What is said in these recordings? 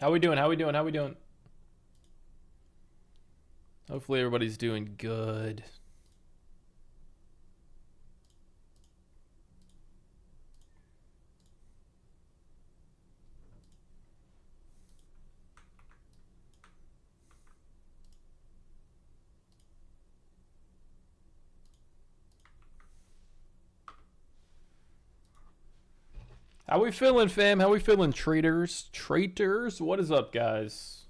How we doing? How we doing? How we doing? Hopefully everybody's doing good. How we feeling, fam? How we feeling, traders? Traitors? What is up, guys?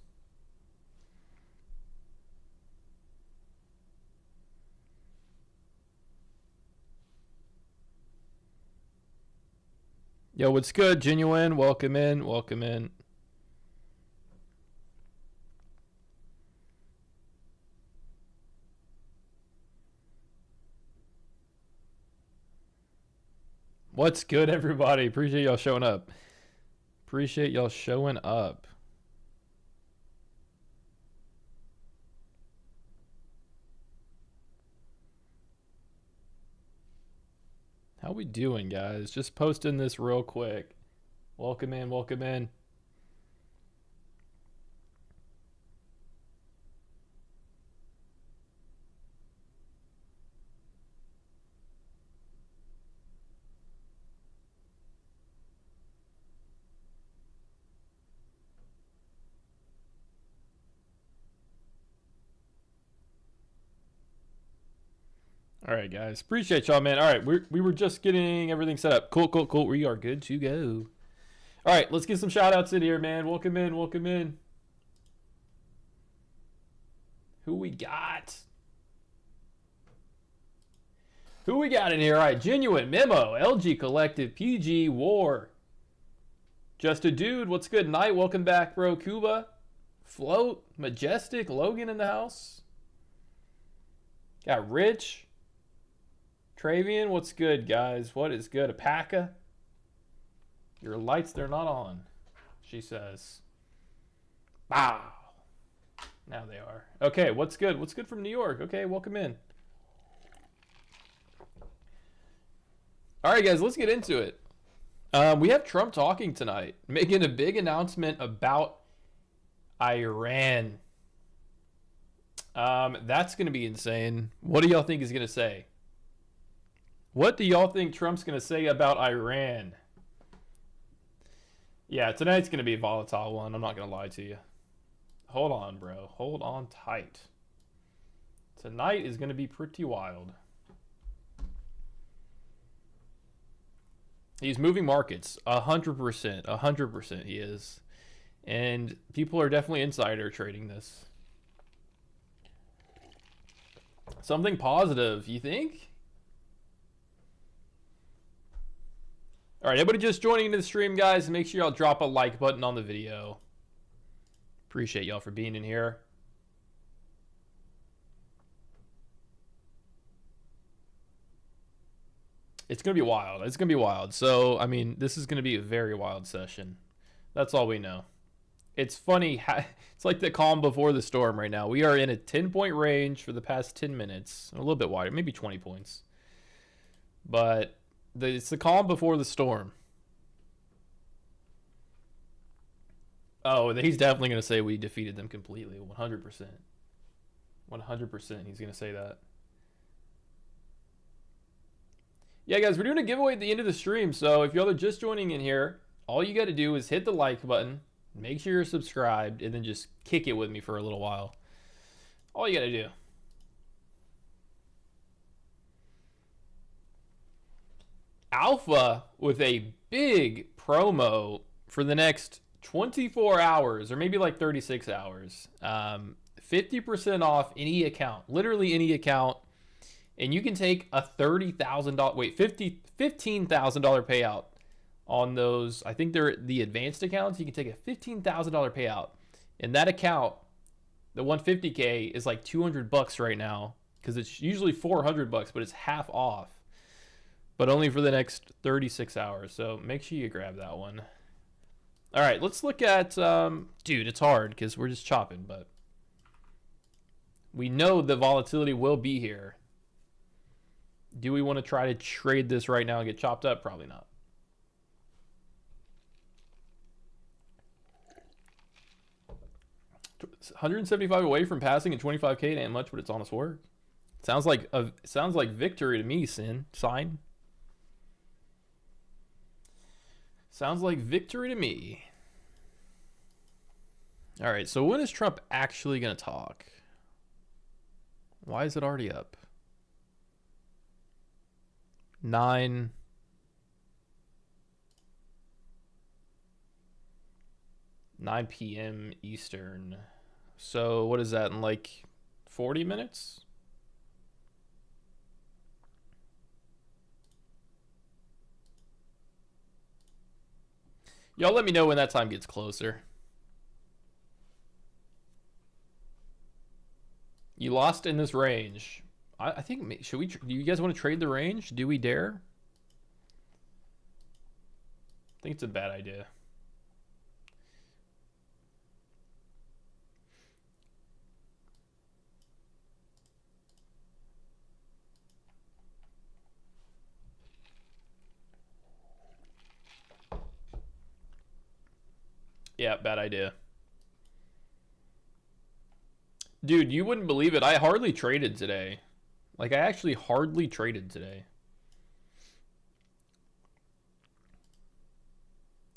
Yo, what's good? Genuine, welcome in, welcome in. What's good, everybody? Appreciate y'all showing up. Appreciate y'all showing up. How we doing, guys? Just posting this real quick. Welcome in, welcome in. All right, guys. Appreciate y'all, man. All right, we were just getting everything set up. Cool, cool, cool. We are good to go. All right, let's get some shout outs in here, man. Welcome in, welcome in. Who we got? Who we got in here? All right, Genuine, Memo, LG Collective, PG, War. Just a Dude, what's good? Night, welcome back, bro. Cuba, Float, Majestic, Logan in the house. Got Rich. Travian, what's good, guys? What is good? Apaka? Your lights, they're not on, she says. Wow. Now they are. Okay, what's good? What's good from New York? Okay, welcome in. All right, guys, let's get into it. We have Trump talking tonight, making a big announcement about Iran. That's going to be insane. What do y'all think he's going to say? What do y'all think Trump's going to say about Iran? Yeah, tonight's going to be a volatile one. I'm not going to lie to you. Hold on, bro. Hold on tight. Tonight is going to be pretty wild. He's moving markets 100%. 100% he is. And people are definitely insider trading this. Something positive, you think? All right, everybody just joining into the stream, guys. Make sure y'all drop a like button on the video. Appreciate y'all for being in here. It's going to be wild. It's going to be wild. So, I mean, this is going to be a very wild session. That's all we know. It's funny. It's like the calm before the storm right now. We are in a 10-point range for the past 10 minutes. A little bit wider, maybe 20 points. But it's the calm before the storm. Oh, he's definitely going to say we defeated them completely. 100%. 100% he's going to say that. Yeah, guys, we're doing a giveaway at the end of the stream. So if y'all are just joining in here, all you got to do is hit the like button. Make sure you're subscribed. And then just kick it with me for a little while. All you got to do. Alpha with a big promo for the next 24 hours or maybe like 36 hours. 50% off any account, literally any account. And you can take a $15,000 payout on those. I think they're the advanced accounts. You can take a $15,000 payout. And that account, the 150K is like $200 right now because it's usually $400, but it's half off. But only for the next 36 hours. So make sure you grab that one. All right, let's look at, dude, it's hard because we're just chopping, but we know the volatility will be here. Do we want to try to trade this right now and get chopped up? Probably not. It's 175 away from passing and 25K ain't much, but it's honest work. Sounds like victory to me, Sign. Sounds like victory to me. All right, so when is Trump actually going to talk? Why is it already up? 9 p.m. Eastern. So what is that in like 40 minutes? Y'all let me know when that time gets closer. You lost in this range. I think, should we, do you guys want to trade the range? Do we dare? I think it's a bad idea. Yeah, bad idea. Dude, you wouldn't believe it. I hardly traded today. Like, I actually hardly traded today.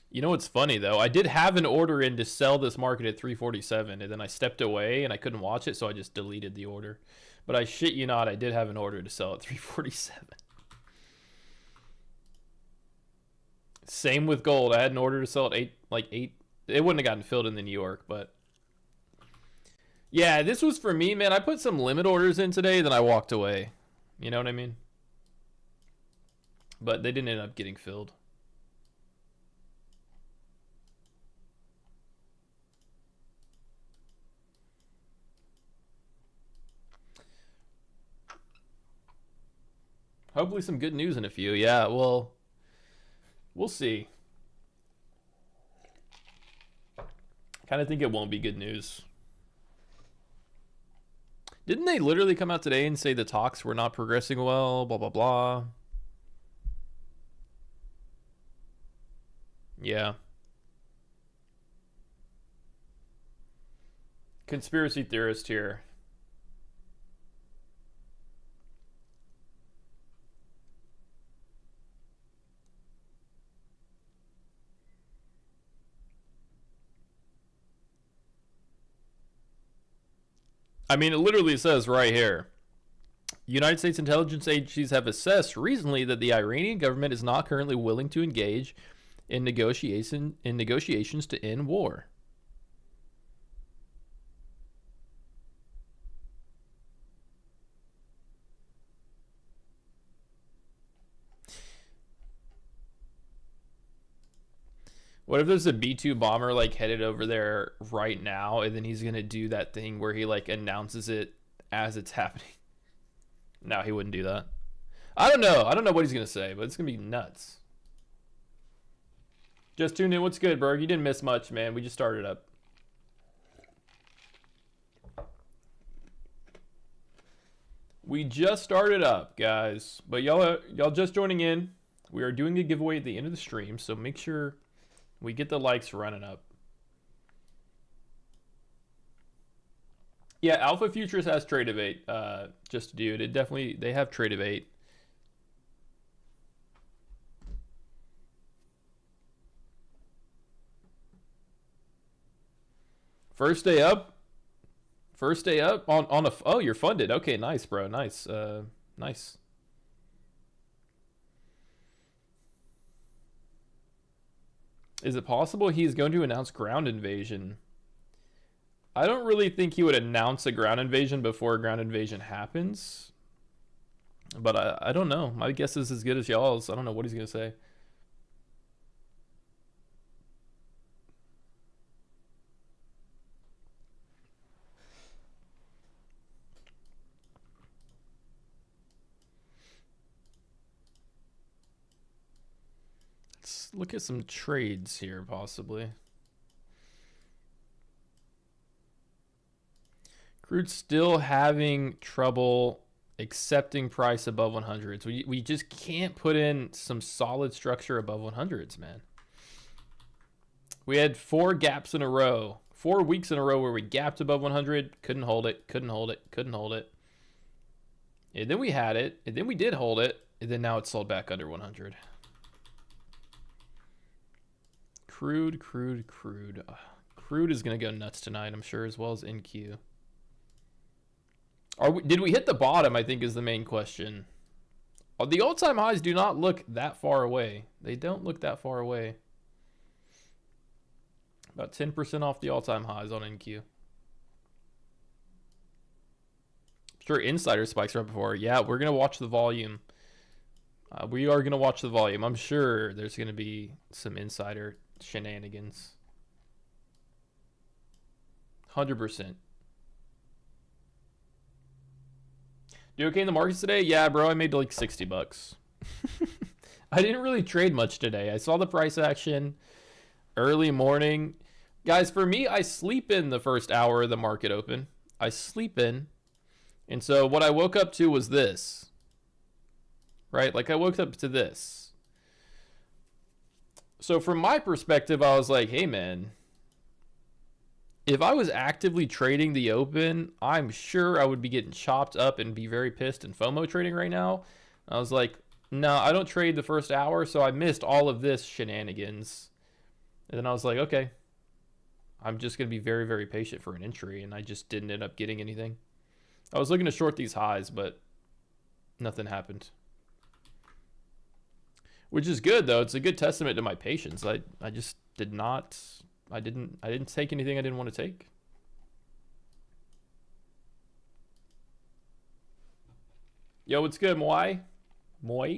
You know what's funny, though? I did have an order in to sell this market at 347, and then I stepped away, and I couldn't watch it, so I just deleted the order. But I shit you not, I did have an order to sell at 347. Same with gold. I had an order to sell at 8. It wouldn't have gotten filled in the New York, but... Yeah, this was for me, man. I put some limit orders in today, then I walked away. You know what I mean? But they didn't end up getting filled. Hopefully some good news in a few. Yeah, well, we'll see. Kind of think it won't be good news. Didn't they literally come out today and say the talks were not progressing well, blah, blah, blah? Yeah. Conspiracy theorist here. I mean, it literally says right here. United States intelligence agencies have assessed recently that the Iranian government is not currently willing to engage in negotiations to end war. What if there's a B-2 bomber like headed over there right now, and then he's gonna do that thing where he like announces it as it's happening? No, he wouldn't do that. I don't know. I don't know what he's gonna say, but it's gonna be nuts. Just tuned in. What's good, Berg? You didn't miss much, man. We just started up. We just started up, guys. But y'all just joining in. We are doing a giveaway at the end of the stream, so make sure we get the likes running up. Yeah, Alpha Futures has Trade of 8. Just dude, it definitely, they have Trade of 8. First day up. First day up on a, oh, you're funded. Okay, nice, bro. Nice. Nice. Is it possible he's going to announce ground invasion? I don't really think he would announce a ground invasion before a ground invasion happens. But I don't know. My guess is as good as y'all's. I don't know what he's going to say. Let's look at some trades here, possibly. Crude's still having trouble accepting price above 100s. We just can't put in some solid structure above 100s, man. We had 4 gaps in a row 4 weeks in a row where we gapped above 100, couldn't hold it, couldn't hold it, couldn't hold it. And then we had it, and then we did hold it, and then now it's sold back under 100. Crude. Crude is going to go nuts tonight, I'm sure, as well as NQ. Did we hit the bottom, I think, is the main question. The all-time highs do not look that far away. They don't look that far away. About 10% off the all-time highs on NQ. Sure, insider spikes right before. Yeah, we're going to watch the volume. We are going to watch the volume. I'm sure there's going to be some insider shenanigans. 100%. Do okay in the markets today? Yeah, bro, I made like 60 bucks. I didn't really trade much today. I saw the price action early morning. Guys, for me, I sleep in the first hour of the market open. I sleep in. And so what I woke up to was this. Right? Like I woke up to this. So from my perspective, I was like, hey, man, if I was actively trading the open, I'm sure I would be getting chopped up and be very pissed and FOMO trading right now. I was like, no, I don't trade the first hour, so I missed all of this shenanigans. And then I was like, okay, I'm just going to be very, very patient for an entry, and I just didn't end up getting anything. I was looking to short these highs, but nothing happened. Which is good, though. It's a good testament to my patience. I just did not... I didn't take anything I didn't want to take. Yo, what's good, Moi? Moi?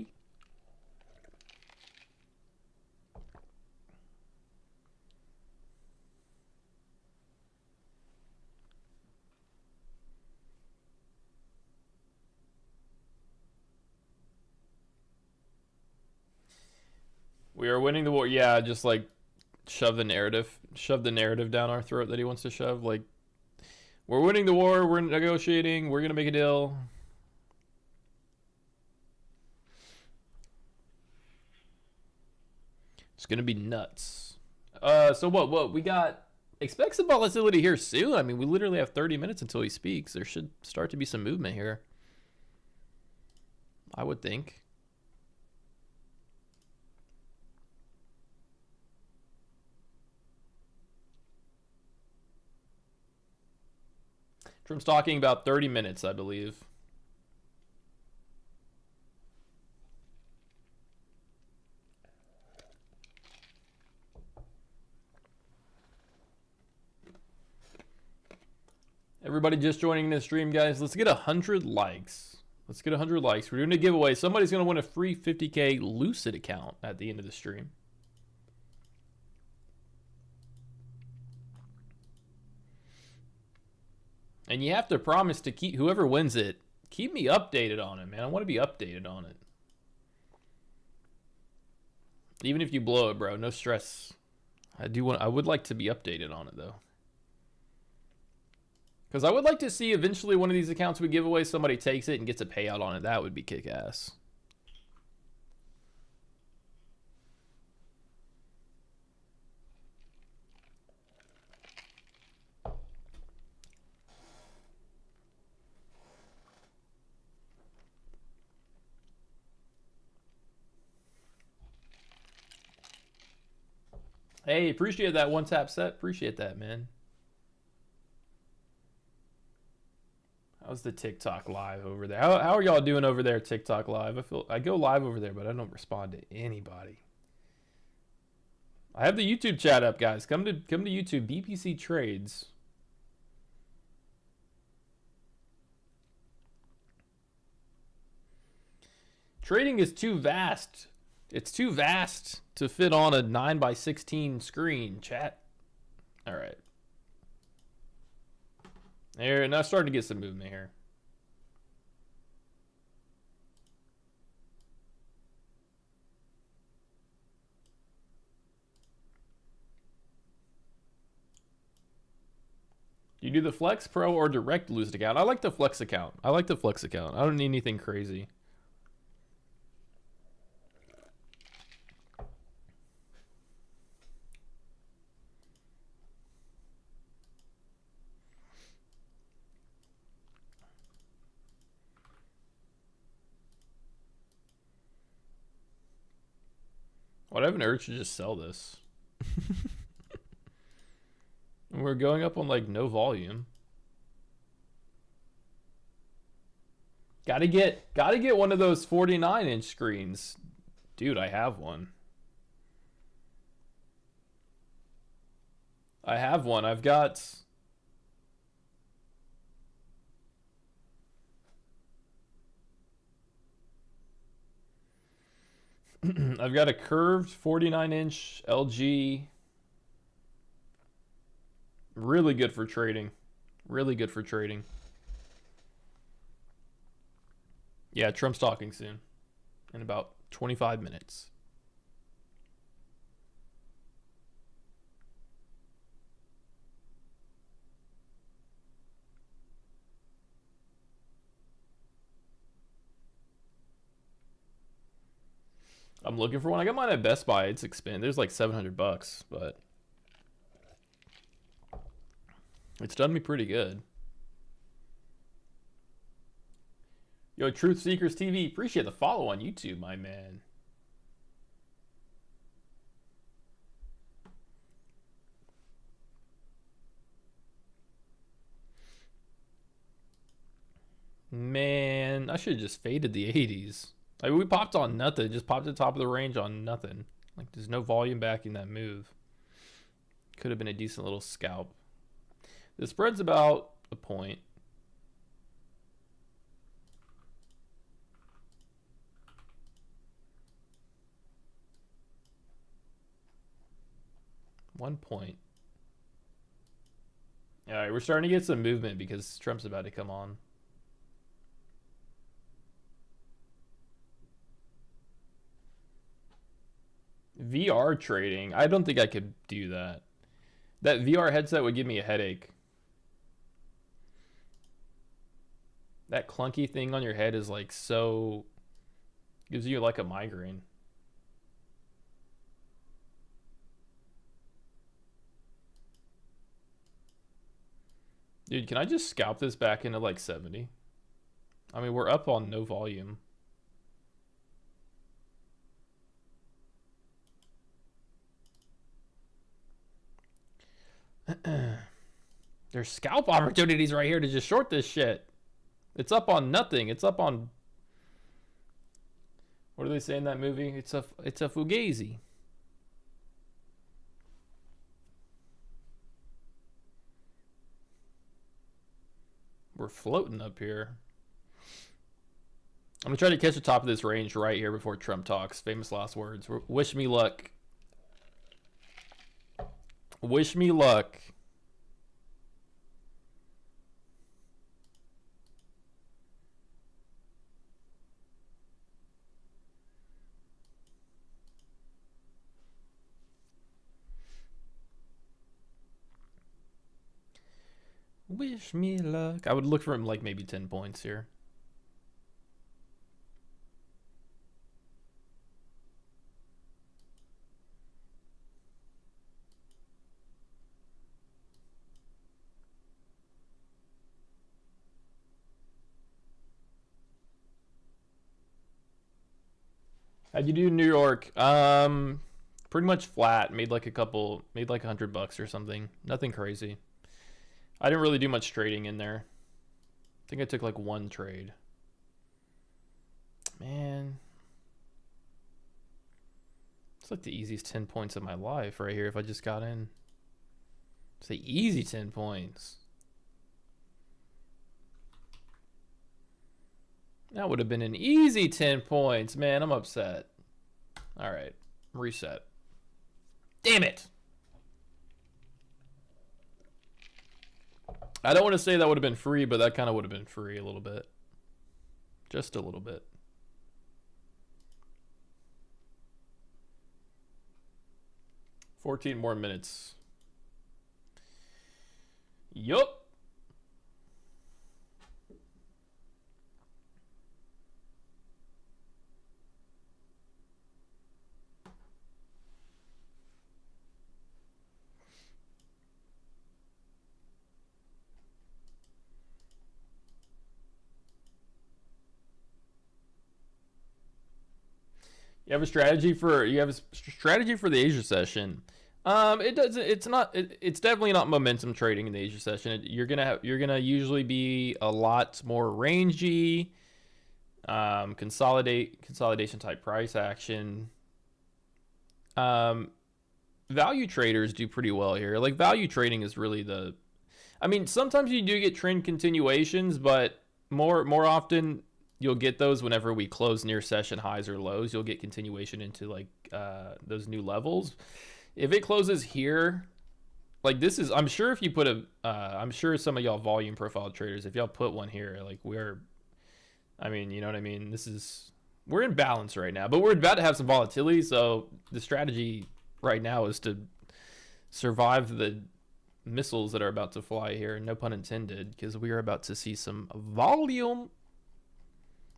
We are winning the war. Yeah, just like shove the narrative down our throat that he wants to shove. Like, we're winning the war, we're negotiating, we're gonna make a deal. It's gonna be nuts. So what we got? Expect some volatility here soon. I mean, we literally have 30 minutes until he speaks. There should start to be some movement here, I would think. Trump's talking about 30 minutes, I believe. Everybody just joining the stream, guys. Let's get 100 likes. Let's get 100 likes. We're doing a giveaway. Somebody's going to win a free 50K Lucid account at the end of the stream. And you have to promise to keep, whoever wins it, keep me updated on it, man. I want to be updated on it. Even if you blow it, bro, no stress. I would like to be updated on it, though. Because I would like to see eventually one of these accounts we give away, somebody takes it and gets a payout on it. That would be kick-ass. Hey, appreciate that one tap set. Appreciate that, man. How's the TikTok live over there? How are y'all doing over there, TikTok live? I go live over there, but I don't respond to anybody. I have the YouTube chat up, guys. Come to YouTube, BPC Trades. Trading is too vast. It's too vast to fit on a 9:16 screen, chat. All right. There, now starting to get some movement here. Do you do the Flex Pro or direct Lucid account? I like the Flex account. I don't need anything crazy. What, I have an urge to just sell this. We're going up on like no volume. Gotta get one of those 49-inch screens. Dude, I have one. I have one. I've got I've got a curved 49-inch LG. Really good for trading. Really good for trading. Yeah, Trump's talking soon. In about 25 minutes. I'm looking for one. I got mine at Best Buy. It's expensive. There's like $700, but it's done me pretty good. Yo, Truth Seekers TV, appreciate the follow on YouTube, my man. Man, I should have just faded the 80s. Like, we popped on nothing. Just popped at the top of the range on nothing. Like, there's no volume backing that move. Could have been a decent little scalp. The spread's about a point. One point. All right, we're starting to get some movement because Trump's about to come on. VR trading. I don't think I could do that. That VR headset would give me a headache. That clunky thing on your head is like so... gives you like a migraine. Dude, can I just scalp this back into like 70? I mean, we're up on no volume. There's scalp opportunities right here to just short this shit. It's up on nothing. It's up on... what do they say in that movie? It's a fugazi. We're floating up here. I'm gonna try to catch the top of this range right here before Trump talks. Famous last words. Wish me luck. Wish me luck. Wish me luck. I would look for him like maybe 10 points here. How'd you do in New York? Pretty much flat. Made like $100 or something. Nothing crazy. I didn't really do much trading in there. I think I took like one trade. Man. It's like the easiest 10 points of my life right here if I just got in. It's the easy 10 points. That would have been an easy 10 points. Man, I'm upset. All right. Reset. Damn it. I don't want to say that would have been free, but that kind of would have been free a little bit. Just a little bit. $14 more minutes. Yup. You have a strategy for the Asia session. It doesn't. It's not. It's definitely not momentum trading in the Asia session. You're gonna usually be a lot more rangy, consolidation type price action. Value traders do pretty well here. Like value trading is really the. I mean, sometimes you do get trend continuations, but more often you'll get those whenever we close near session highs or lows. You'll get continuation into like those new levels. If it closes here, like this is, I'm sure if you put I'm sure some of y'all volume profile traders, if y'all put one here, like I mean, you know what I mean? We're in balance right now, but we're about to have some volatility. So the strategy right now is to survive the missiles that are about to fly here. No pun intended, because we are about to see some volume.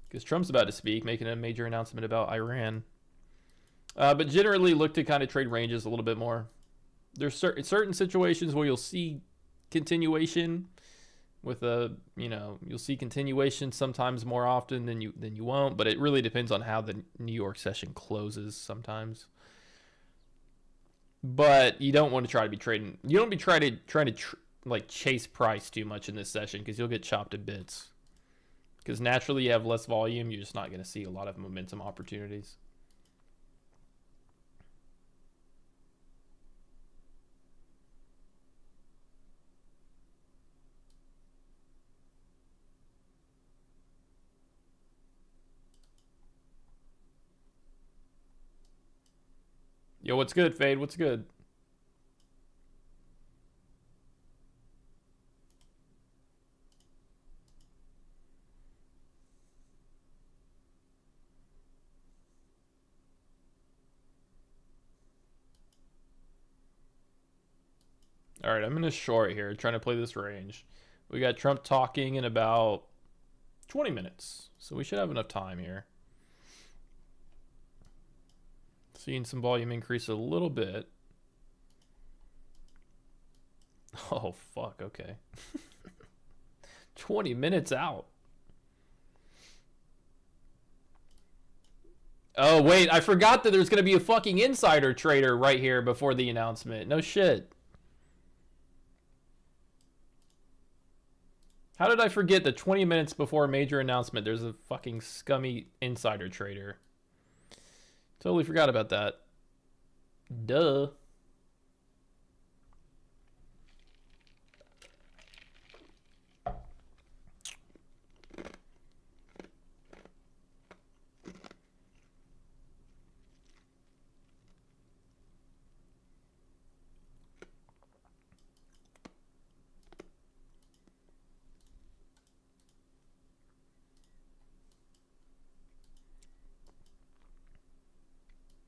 Because Trump's about to speak, making a major announcement about Iran. But generally look to kind of trade ranges a little bit more. There's certain situations where you'll see continuation with you'll see continuation sometimes more often than you won't, but it really depends on how the New York session closes sometimes. But you don't want to try to be trading. You don't be trying to like chase price too much in this session because you'll get chopped to bits. Because naturally you have less volume, you're just not going to see a lot of momentum opportunities. Yo, what's good, Fade? What's good? All right, I'm in a short here, trying to play this range. We got Trump talking in about 20 minutes, so we should have enough time here. Seeing some volume increase a little bit. Oh, fuck, okay. 20 minutes out. Oh, wait, I forgot that there's going to be a fucking insider trader right here before the announcement. No shit. How did I forget that 20 minutes before a major announcement, there's a fucking scummy insider trader? Totally forgot about that. Duh.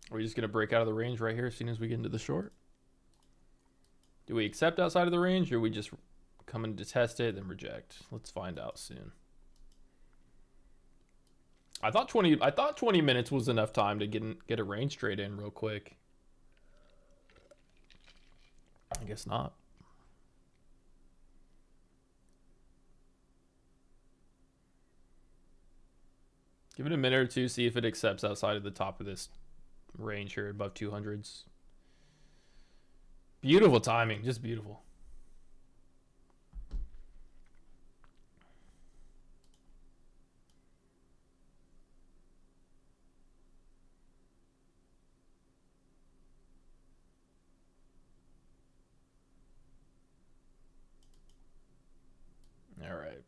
Are we just going to break out of the range right here as soon as we get into the short? Do we accept outside of the range, or we just come in to test it and reject? Let's find out soon. I thought 20 minutes was enough time to get a range trade in real quick. I guess not. Give it a minute or two, see if it accepts outside of the top of this range here above 200s. Beautiful timing, just beautiful. All right.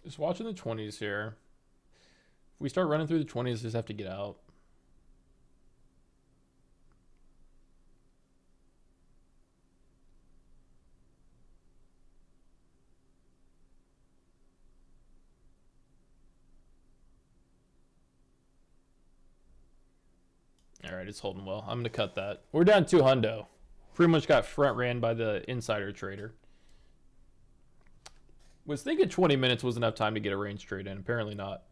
Just watching the 20s here. If we start running through the 20s, just have to get out. All right, it's holding well. I'm going to cut that. We're down 2 hundo. Pretty much got front ran by the insider trader. Was thinking 20 minutes was enough time to get a range trade in. Apparently not.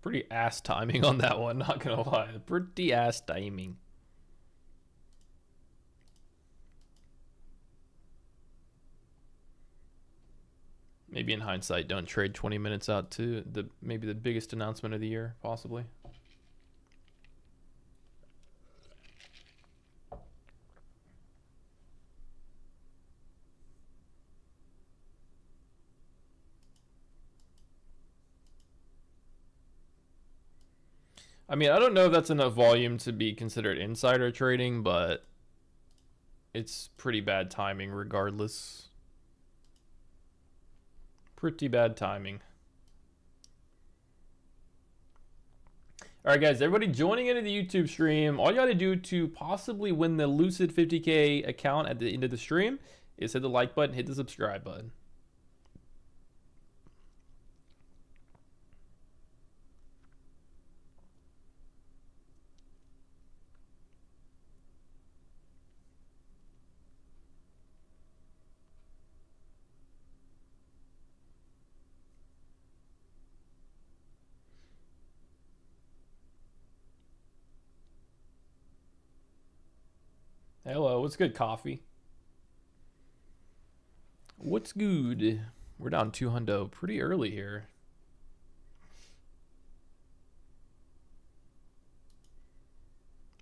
Pretty ass timing on that one, not gonna lie. Pretty ass timing. Maybe in hindsight, don't trade 20 minutes out to maybe the biggest announcement of the year, possibly. I mean, I don't know if that's enough volume to be considered insider trading, but it's pretty bad timing regardless. Pretty bad timing. All right, guys, everybody joining into the YouTube stream, all you got to do to possibly win the Lucid 50K account at the end of the stream is hit the like button, hit the subscribe button. Hello, what's good, coffee? What's good? We're down 200 pretty early here.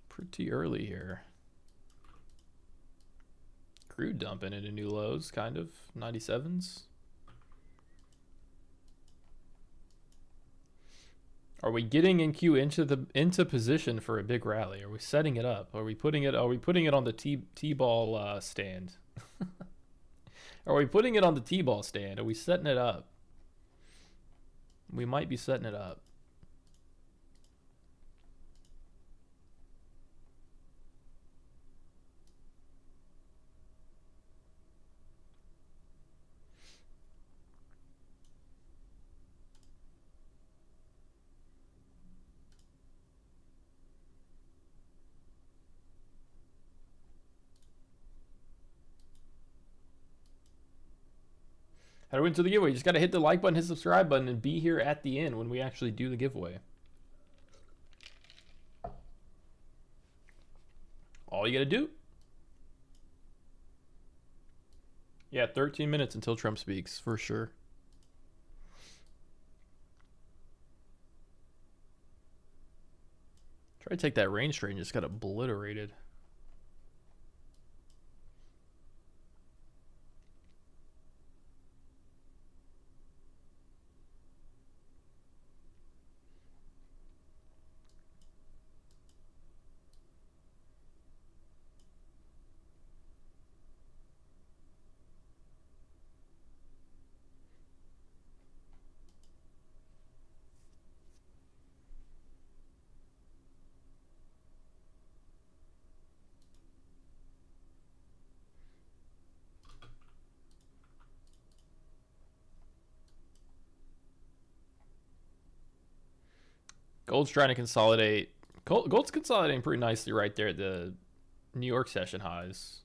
Pretty early here. Crude dumping into new lows, kind of 97s. Are we getting NQ into position for a big rally? Are we setting it up? Are we putting it on the T-ball stand? Are we putting it on the T-ball stand? Are we setting it up? We might be setting it up. How to win to the giveaway? You just got to hit the like button, hit the subscribe button, and be here at the end when we actually do the giveaway. All you got to do. Yeah, 13 minutes until Trump speaks, for sure. Try to take that range trade and just got obliterated. Gold's trying to consolidate. Gold's consolidating pretty nicely right there at the New York session highs.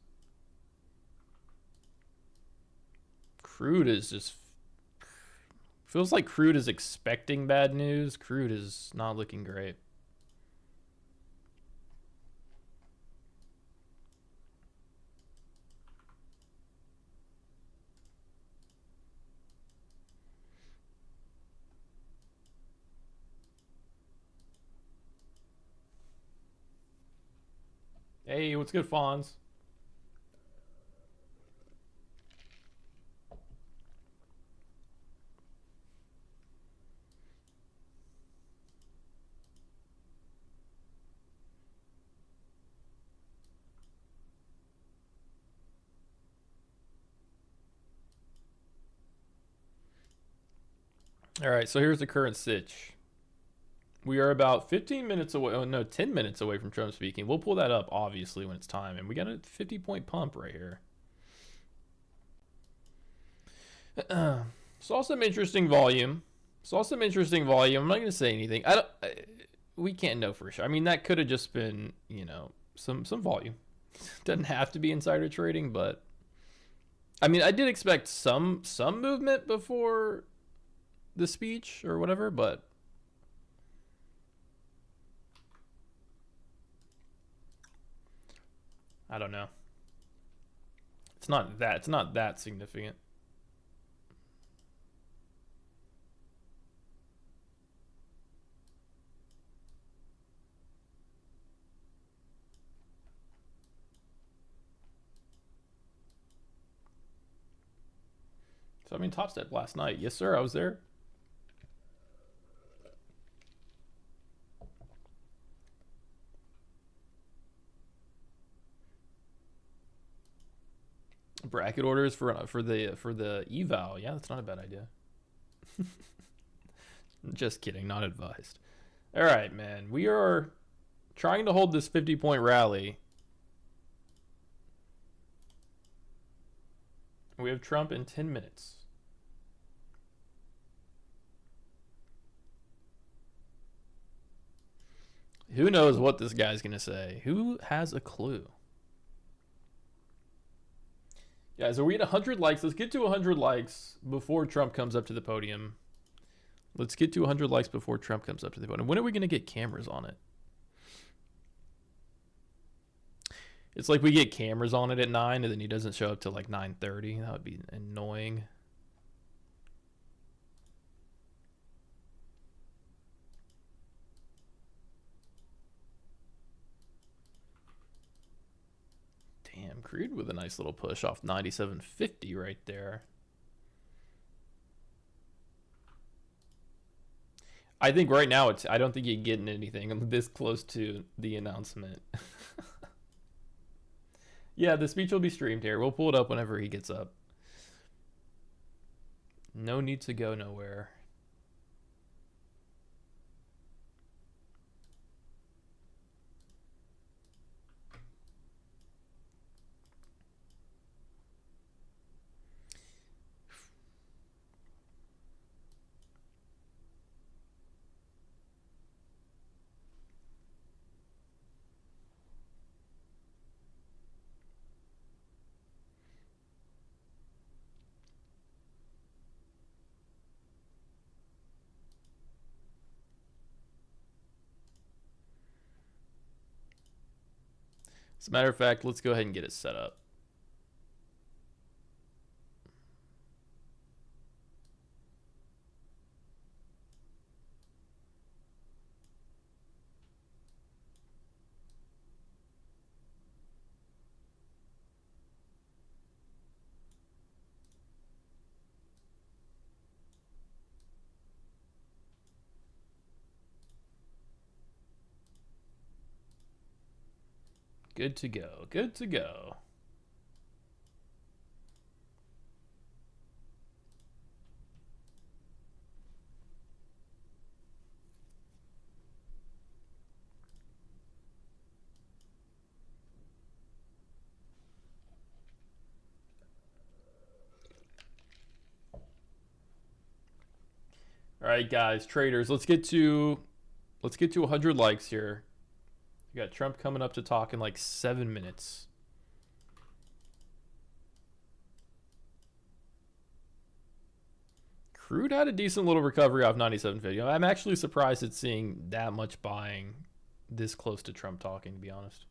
Crude is just... feels like crude is expecting bad news. Crude is not looking great. Hey, what's good, Fonz? All right, so here's the current sitch. We are about 15 minutes away. Oh, no, 10 minutes away from Trump speaking. We'll pull that up, obviously, when it's time. And we got a 50-point pump right here. Saw some interesting volume. I'm not going to say anything. We can't know for sure. I mean, that could have just been, you know, some volume. Doesn't have to be insider trading, but I mean, I did expect some movement before the speech or whatever, but I don't know. It's not that significant. So I mean, Top Step last night. Yes, sir, I was there. Bracket orders for the eval. Yeah, that's not a bad idea. Just kidding, not advised. All right, man. We are trying to hold this 50-point rally. We have Trump in 10 minutes. Who knows what this guy's going to say? Who has a clue? Guys, are we at 100 likes? Let's get to 100 likes before Trump comes up to the podium. Let's get to 100 likes before Trump comes up to the podium. When are we going to get cameras on it? It's like we get cameras on it at 9 and then he doesn't show up till like 9:30. That would be annoying. Damn, Crude with a nice little push off 97.50 right there. I think right now I don't think you're getting anything this close to the announcement. Yeah, the speech will be streamed here. We'll pull it up whenever he gets up. No need to go nowhere. As a matter of fact, let's go ahead and get it set up. Good to go. Good to go. All right, guys, traders, let's get to 100 likes here. We got Trump coming up to talk in like 7 minutes. Crude had a decent little recovery off 97.50. I'm actually surprised at seeing that much buying this close to Trump talking, to be honest.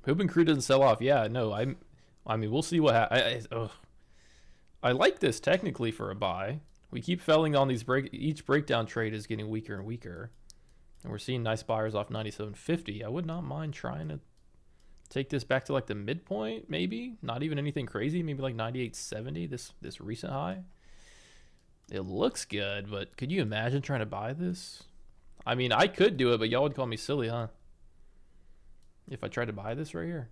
Hoping Crude doesn't sell off. Yeah, no, I mean, we'll see what happens. I like this technically for a buy. We keep failing on these each breakdown trade is getting weaker and weaker. And we're seeing nice buyers off 97.50. I would not mind trying to take this back to like the midpoint, maybe. Not even anything crazy, maybe like 98.70, this recent high. It looks good, but could you imagine trying to buy this? I mean, I could do it, but y'all would call me silly, huh? If I tried to buy this right here.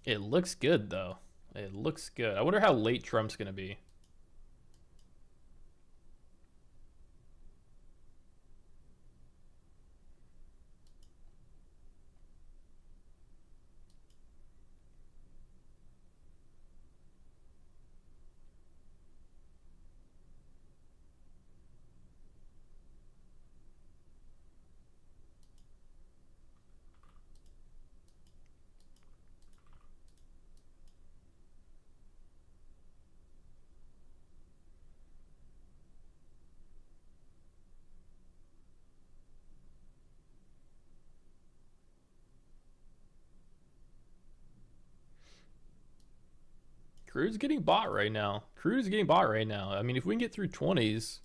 It looks good though. It looks good. I wonder how late Trump's gonna be. Crude's getting bought right now. Crude's getting bought right now. I mean, if we can get through 20s.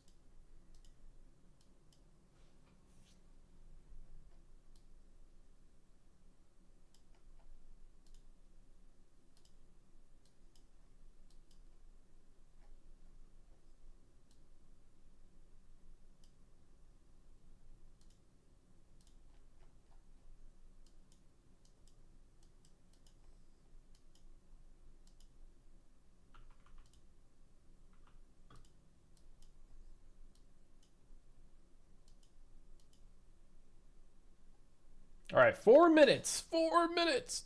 All right, 4 minutes. 4 minutes.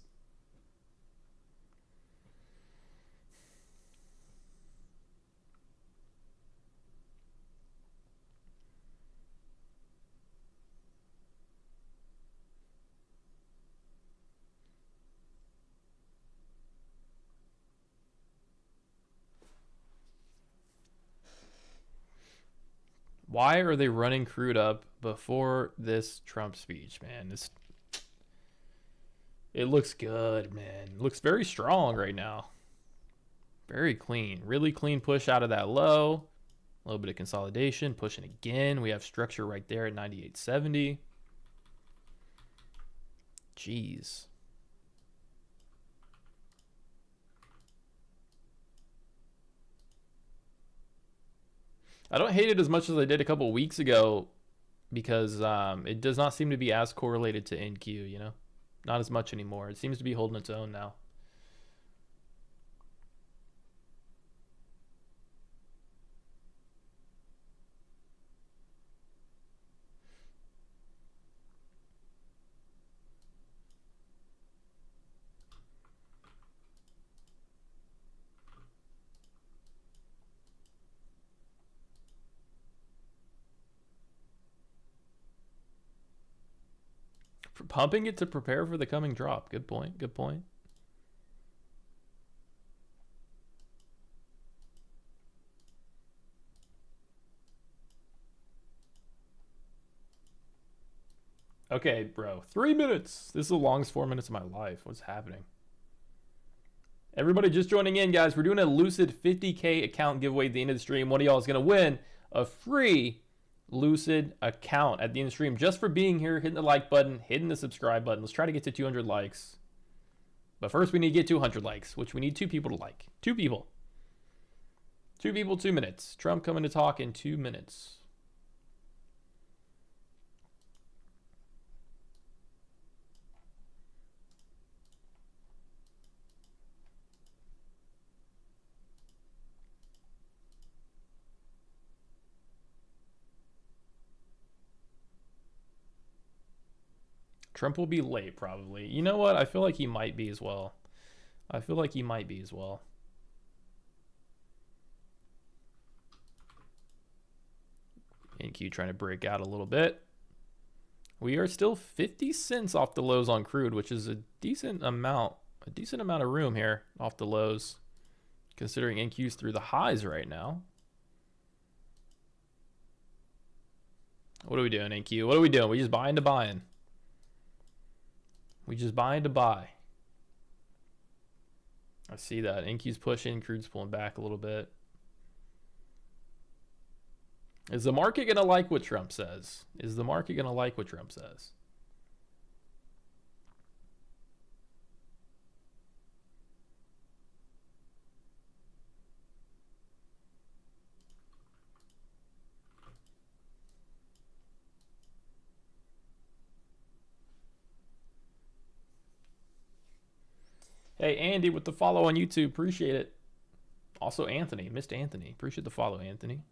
Why are they running crude up before this Trump speech, man? It looks good, man. It looks very strong right now. Very clean. Really clean push out of that low. A little bit of consolidation. Pushing again. We have structure right there at 98.70. Jeez. I don't hate it as much as I did a couple weeks ago because it does not seem to be as correlated to NQ, you know? Not as much anymore. It seems to be holding its own now. Pumping it to prepare for the coming drop. Good point. Good point. Okay, bro. 3 minutes. This is the longest 4 minutes of my life. What's happening? Everybody just joining in, guys. We're doing a Lucid 50K account giveaway at the end of the stream. One of y'all is going to win a free Lucid account at the end of the stream just for being here, hitting the like button, hitting the subscribe button. Let's try to get to 200 likes. But first, we need to get 200 likes, which we need 2 people to like. 2 people. 2 people, 2 minutes. Trump coming to talk in 2 minutes. Trump will be late, probably. You know what? I feel like he might be as well. I feel like he might be as well. NQ trying to break out a little bit. We are still 50 cents off the lows on crude, which is a decent amount of room here off the lows, considering NQ's through the highs right now. What are we doing, NQ? What are we doing? We just buying to buying. We just buying to buy. I see that. NQ's pushing, crude's pulling back a little bit. Is the market going to like what Trump says? Is the market going to like what Trump says? Hey, Andy with the follow on YouTube. Appreciate it. Also, Anthony. Missed Anthony. Appreciate the follow, Anthony.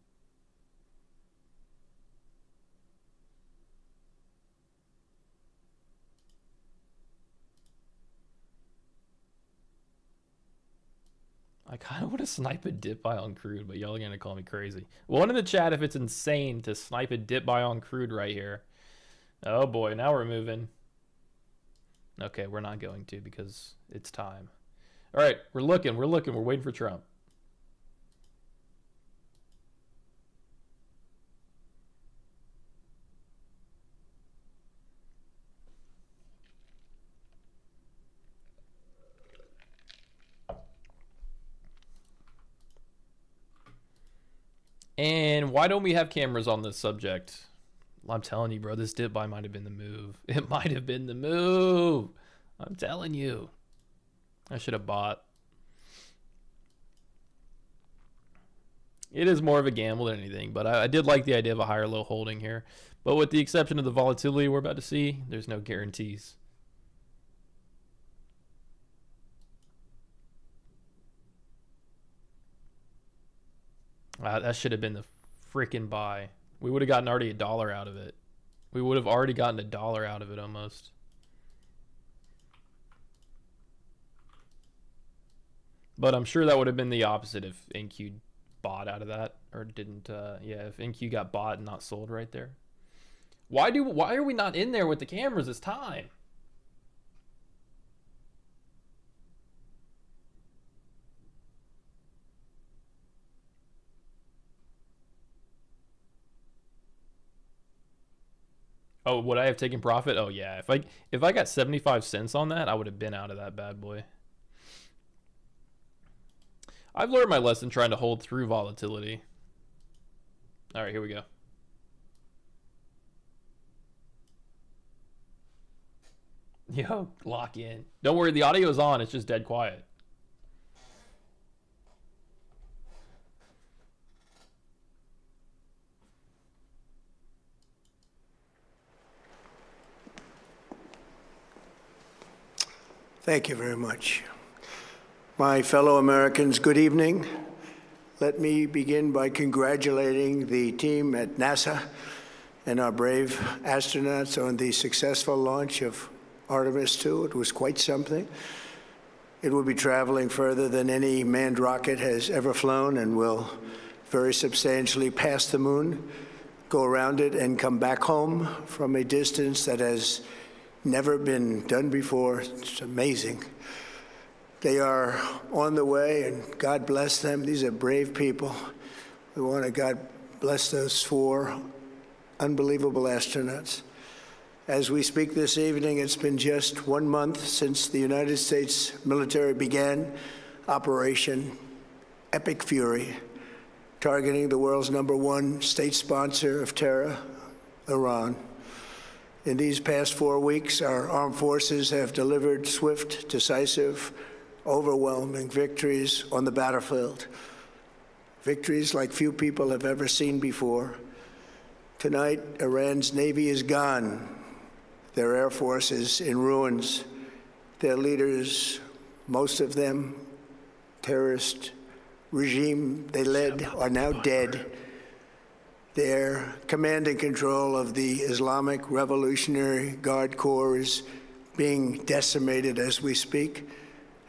I kind of want to snipe a dip buy on crude, but y'all are going to call me crazy. One in the chat if it's insane to snipe a dip buy on crude right here. Oh boy, now we're moving. Okay, we're not going to because it's time. All right, we're looking, we're waiting for Trump. And why don't we have cameras on this subject? I'm telling you, bro, this dip buy might have been the move. It might have been the move. I'm telling you. I should have bought. It is more of a gamble than anything, but I did like the idea of a higher low holding here. But with the exception of the volatility we're about to see, there's no guarantees. That should have been the freaking buy. We would have gotten already $1 out of it. We would have already gotten $1 out of it almost. But I'm sure that would have been the opposite if NQ bought out of that or didn't. Yeah, if NQ got bought and not sold right there. Why are we not in there with the cameras this time? Oh, would I have taken profit? Oh yeah, if I got 75 cents on that, I would have been out of that bad boy. I've learned my lesson trying to hold through volatility. All right, here we go. Yo, lock in. Don't worry, the audio is on. It's just dead quiet. Thank you very much. My fellow Americans, good evening. Let me begin by congratulating the team at NASA and our brave astronauts on the successful launch of Artemis II. It was quite something. It will be traveling further than any manned rocket has ever flown and will very substantially pass the moon, go around it, and come back home from a distance that has never been done before. It's amazing. They are on the way, and God bless them. These are brave people. We want to God bless those 4 unbelievable astronauts. As we speak this evening, it's been just 1 month since the United States military began Operation Epic Fury, targeting the world's #1 state sponsor of terror, Iran. In these past 4 weeks, our armed forces have delivered swift, decisive, overwhelming victories on the battlefield. Victories like few people have ever seen before. Tonight, Iran's Navy is gone. Their Air Force is in ruins. Their leaders, most of them terrorist regime they led, are now dead. Their command and control of the Islamic Revolutionary Guard Corps is being decimated as we speak.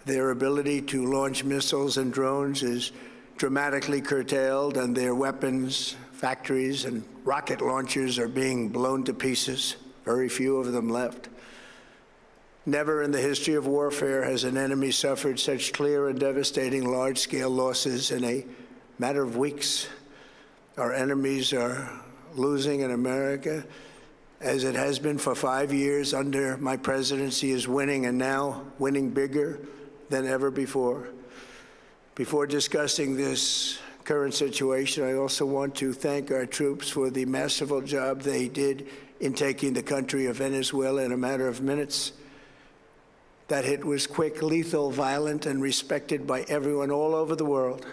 Their ability to launch missiles and drones is dramatically curtailed, and their weapons, factories, and rocket launchers are being blown to pieces. Very few of them left. Never in the history of warfare has an enemy suffered such clear and devastating large-scale losses in a matter of weeks. Our enemies are losing in America, as it has been for 5 years under my presidency, is winning, and now winning bigger than ever before. Before discussing this current situation, I also want to thank our troops for the masterful job they did in taking the country of Venezuela in a matter of minutes. That hit was quick, lethal, violent, and respected by everyone all over the world.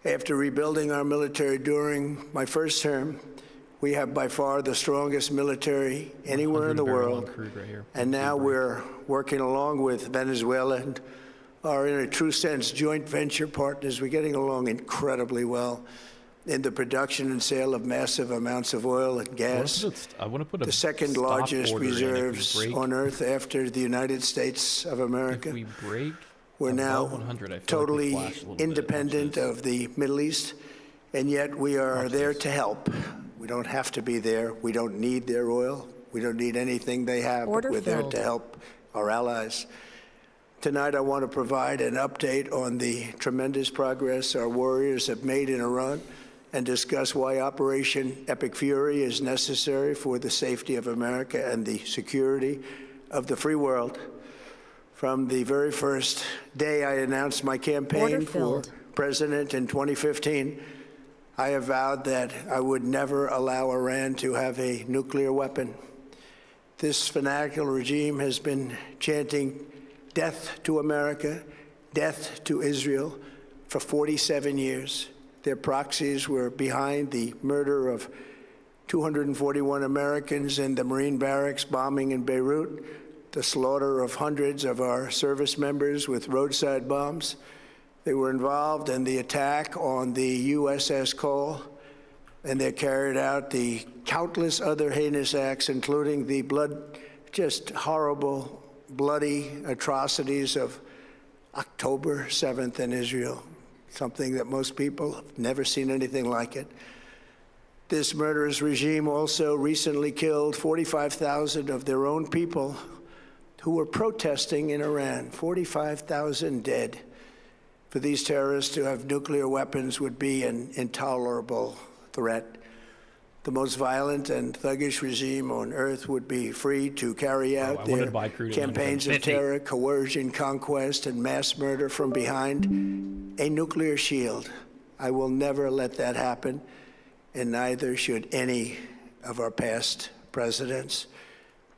After rebuilding our military during my first term, We have by far the strongest military anywhere in the world. And now we're working along with Venezuela and are, in a true sense, joint venture partners. We're getting along incredibly well in the production and sale of massive amounts of oil and gas. I want to put the second largest reserves on Earth after the United States of America. If we break We're now 100, I feel totally like we flash a little independent bit. of the Middle East, and yet we are there to help. We don't have to be there. We don't need their oil. We don't need anything they have, but we're there to help our allies. Tonight, I want to provide an update on the tremendous progress our warriors have made in Iran and discuss why Operation Epic Fury is necessary for the safety of America and the security of the free world. From the very first day I announced my campaign for president in 2015, I have vowed that I would never allow Iran to have a nuclear weapon. This fanatical regime has been chanting death to America, death to Israel for 47 years. Their proxies were behind the murder of 241 Americans in the Marine barracks bombing in Beirut, the slaughter of hundreds of our service members with roadside bombs. They were involved in the attack on the USS Cole, and they carried out the countless other heinous acts, including the just horrible, bloody atrocities of October 7th in Israel, something that most people have never seen anything like it. This murderous regime also recently killed 45,000 of their own people who were protesting in Iran. 45,000 dead. For these terrorists to have nuclear weapons would be an intolerable threat. The most violent and thuggish regime on earth would be free to carry out their campaigns of terror, coercion, conquest, and mass murder from behind a nuclear shield. I will never let that happen, and neither should any of our past presidents.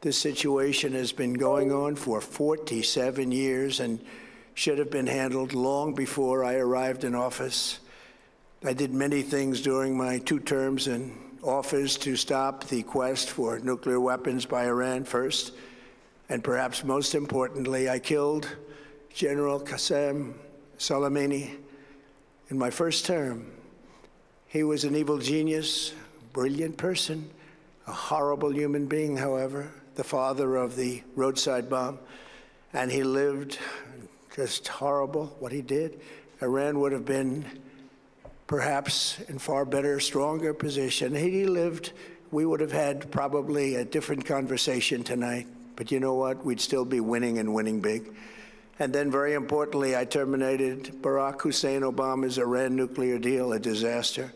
This situation has been going on for 47 years and should have been handled long before I arrived in office. I did many things during my 2 terms in office to stop the quest for nuclear weapons by Iran first, and perhaps most importantly, I killed General Qasem Soleimani in my first term. He was an evil genius, brilliant person, a horrible human being, however, the father of the roadside bomb, and he lived just horrible what he did. Iran would have been perhaps in far better, stronger position. Had he lived, we would have had probably a different conversation tonight. But you know what? We'd still be winning and winning big. And then, very importantly, I terminated Barack Hussein Obama's Iran nuclear deal, a disaster.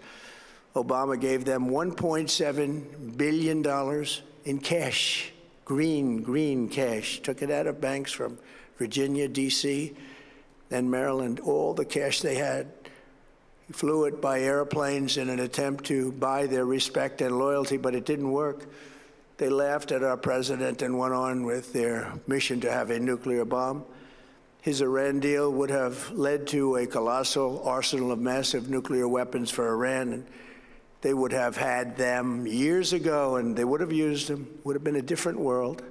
Obama gave them $1.7 billion in cash, green cash, took it out of banks from Virginia, D.C., and Maryland, all the cash they had. He flew it by airplanes in an attempt to buy their respect and loyalty, but it didn't work. They laughed at our president and went on with their mission to have a nuclear bomb. His Iran deal would have led to a colossal arsenal of massive nuclear weapons for Iran, and they would have had them years ago, and they would have used them. It would have been a different world.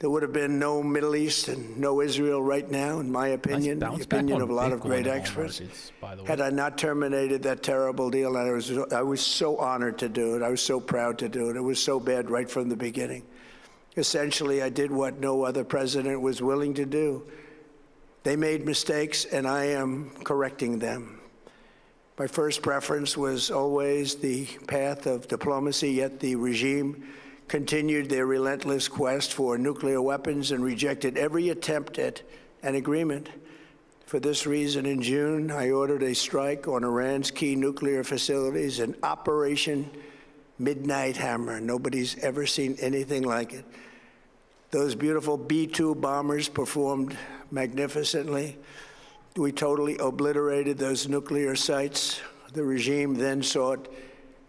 There would have been no Middle East and no Israel right now, in my opinion, the opinion of a lot of great experts. Had I not terminated that terrible deal, and I was so honored to do it. I was so proud to do it. It was so bad right from the beginning. Essentially, I did what no other president was willing to do. They made mistakes, and I am correcting them. My first preference was always the path of diplomacy, yet the regime continued their relentless quest for nuclear weapons and rejected every attempt at an agreement. For this reason, in June, I ordered a strike on Iran's key nuclear facilities, an Operation Midnight Hammer. Nobody's ever seen anything like it. Those beautiful B-2 bombers performed magnificently. We totally obliterated those nuclear sites. The regime then sought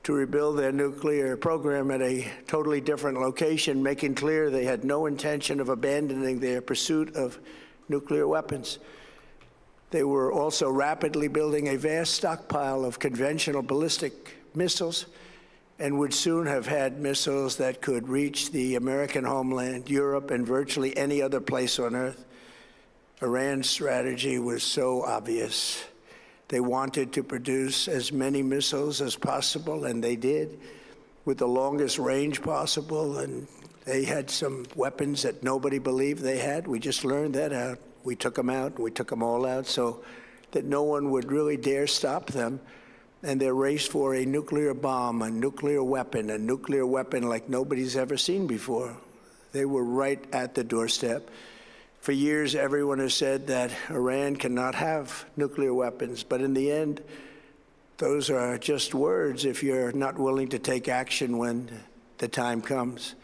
to rebuild their nuclear program at a totally different location, making clear they had no intention of abandoning their pursuit of nuclear weapons. They were also rapidly building a vast stockpile of conventional ballistic missiles, and would soon have had missiles that could reach the American homeland, Europe, and virtually any other place on Earth. Iran's strategy was so obvious. They wanted to produce as many missiles as possible, and they did, with the longest range possible, and they had some weapons that nobody believed they had. We just learned that out. We took them out, we took them all out, so that no one would really dare stop them. And their race for a nuclear bomb, a nuclear weapon like nobody's ever seen before. They were right at the doorstep. For years, everyone has said that Iran cannot have nuclear weapons, but in the end, those are just words if you're not willing to take action when the time comes.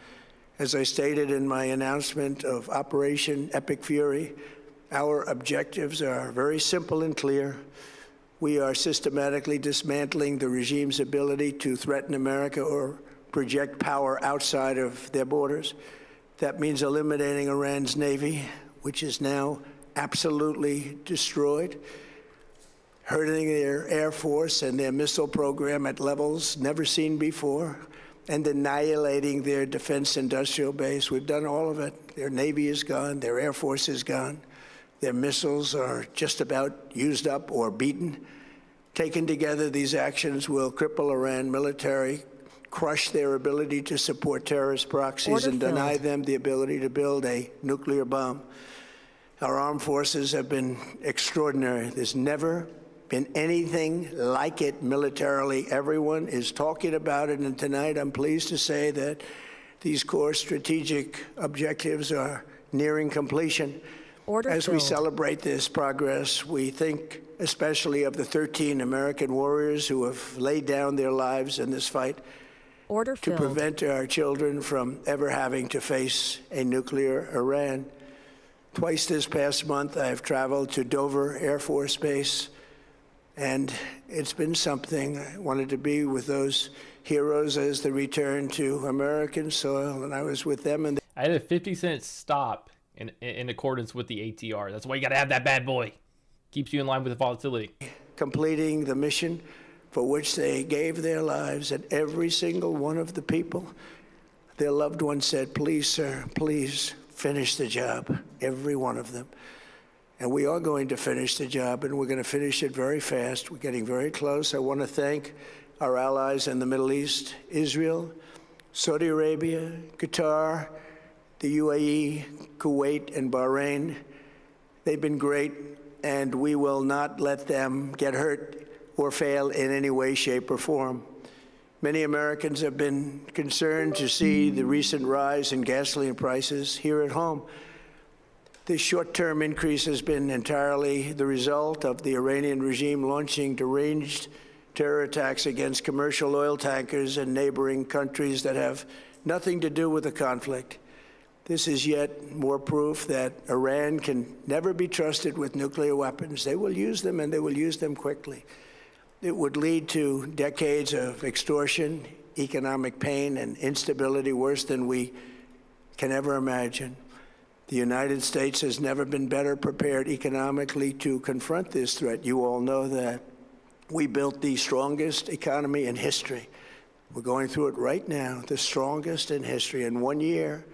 As I stated in my announcement of Operation Epic Fury, our objectives are very simple and clear. We are systematically dismantling the regime's ability to threaten America or project power outside of their borders. That means eliminating Iran's Navy, which is now absolutely destroyed, hurting their Air Force and their missile program at levels never seen before, and annihilating their defense industrial base. We've done all of it. Their Navy is gone, their Air Force is gone. Their missiles are just about used up or beaten. Taken together, these actions will cripple Iran military, crush their ability to support terrorist proxies, and deny them the ability to build a nuclear bomb. Our armed forces have been extraordinary. There's never been anything like it militarily. Everyone is talking about it, and tonight I'm pleased to say that these core strategic objectives are nearing completion. As we celebrate this progress, we think especially of the 13 American warriors who have laid down their lives in this fight to prevent our children from ever having to face a nuclear Iran. Twice this past month, I have traveled to Dover Air Force Base, and it's been something. I wanted to be with those heroes as they return to American soil, and I was with them. And I had a 50-cent stop in accordance with the ATR. That's why you got to have that bad boy. Keeps you in line with the volatility. Completing the mission for which they gave their lives, and every single one of the people, their loved ones said, please, sir, please finish the job, every one of them. And we are going to finish the job, and we're going to finish it very fast. We're getting very close. I want to thank our allies in the Middle East, Israel, Saudi Arabia, Qatar, the UAE, Kuwait, and Bahrain. They've been great, and we will not let them get hurt or fail in any way, shape, or form. Many Americans have been concerned to see the recent rise in gasoline prices here at home. This short-term increase has been entirely the result of the Iranian regime launching deranged terror attacks against commercial oil tankers in neighboring countries that have nothing to do with the conflict. This is yet more proof that Iran can never be trusted with nuclear weapons. They will use them, and they will use them quickly. It would lead to decades of extortion, economic pain, and instability worse than we can ever imagine. The United States has never been better prepared economically to confront this threat. You all know that. We built the strongest economy in history. We're going through it right now, the strongest in history. In 1 year,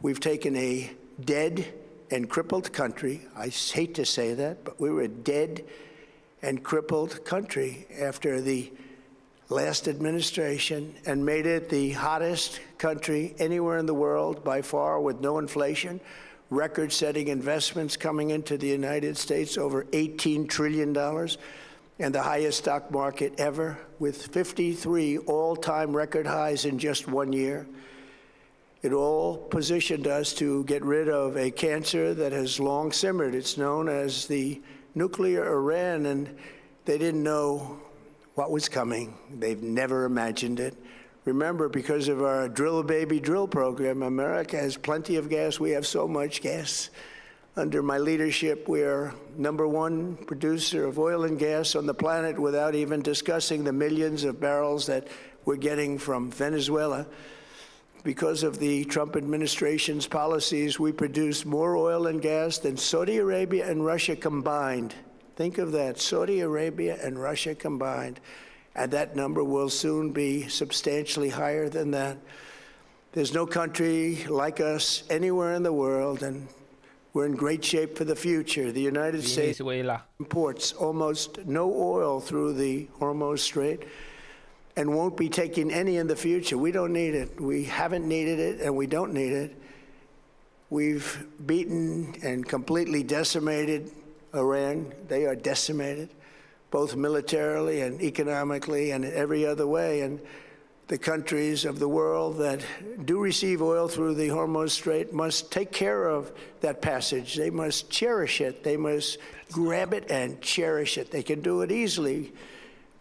we've taken a dead and crippled country. I hate to say that, but we were a dead and crippled country after the last administration and made it the hottest country anywhere in the world by far, with no inflation, record-setting investments coming into the United States, over $18 trillion, and the highest stock market ever, with 53 all-time record highs in just 1 year. It all positioned us to get rid of a cancer that has long simmered. It's known as the nuclear Iran, and they didn't know what was coming. They've never imagined it. Remember, because of our Drill Baby Drill program, America has plenty of gas. We have so much gas. Under my leadership, we are #1 producer of oil and gas on the planet, without even discussing the millions of barrels that we're getting from Venezuela. Because of the Trump administration's policies, we produce more oil and gas than Saudi Arabia and Russia combined. Think of that, Saudi Arabia and Russia combined. and that number will soon be substantially higher than that. There's no country like us anywhere in the world, and we're in great shape for the future. The United States imports almost no oil through the Hormuz Strait and won't be taking any in the future. We don't need it. We haven't needed it, and we don't need it. We've beaten and completely decimated Iran. They are decimated, both militarily and economically and in every other way. And the countries of the world that do receive oil through the Hormuz Strait must take care of that passage. They must cherish it. They must grab it and cherish it. They can do it easily.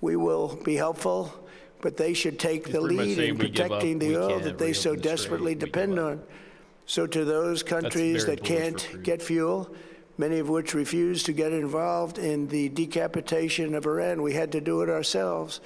We will be helpful, but they should take the lead in protecting the oil that they so desperately depend on. So to those countries that can't get fuel, many of which refuse to get involved in the decapitation of Iran, we had to do it ourselves.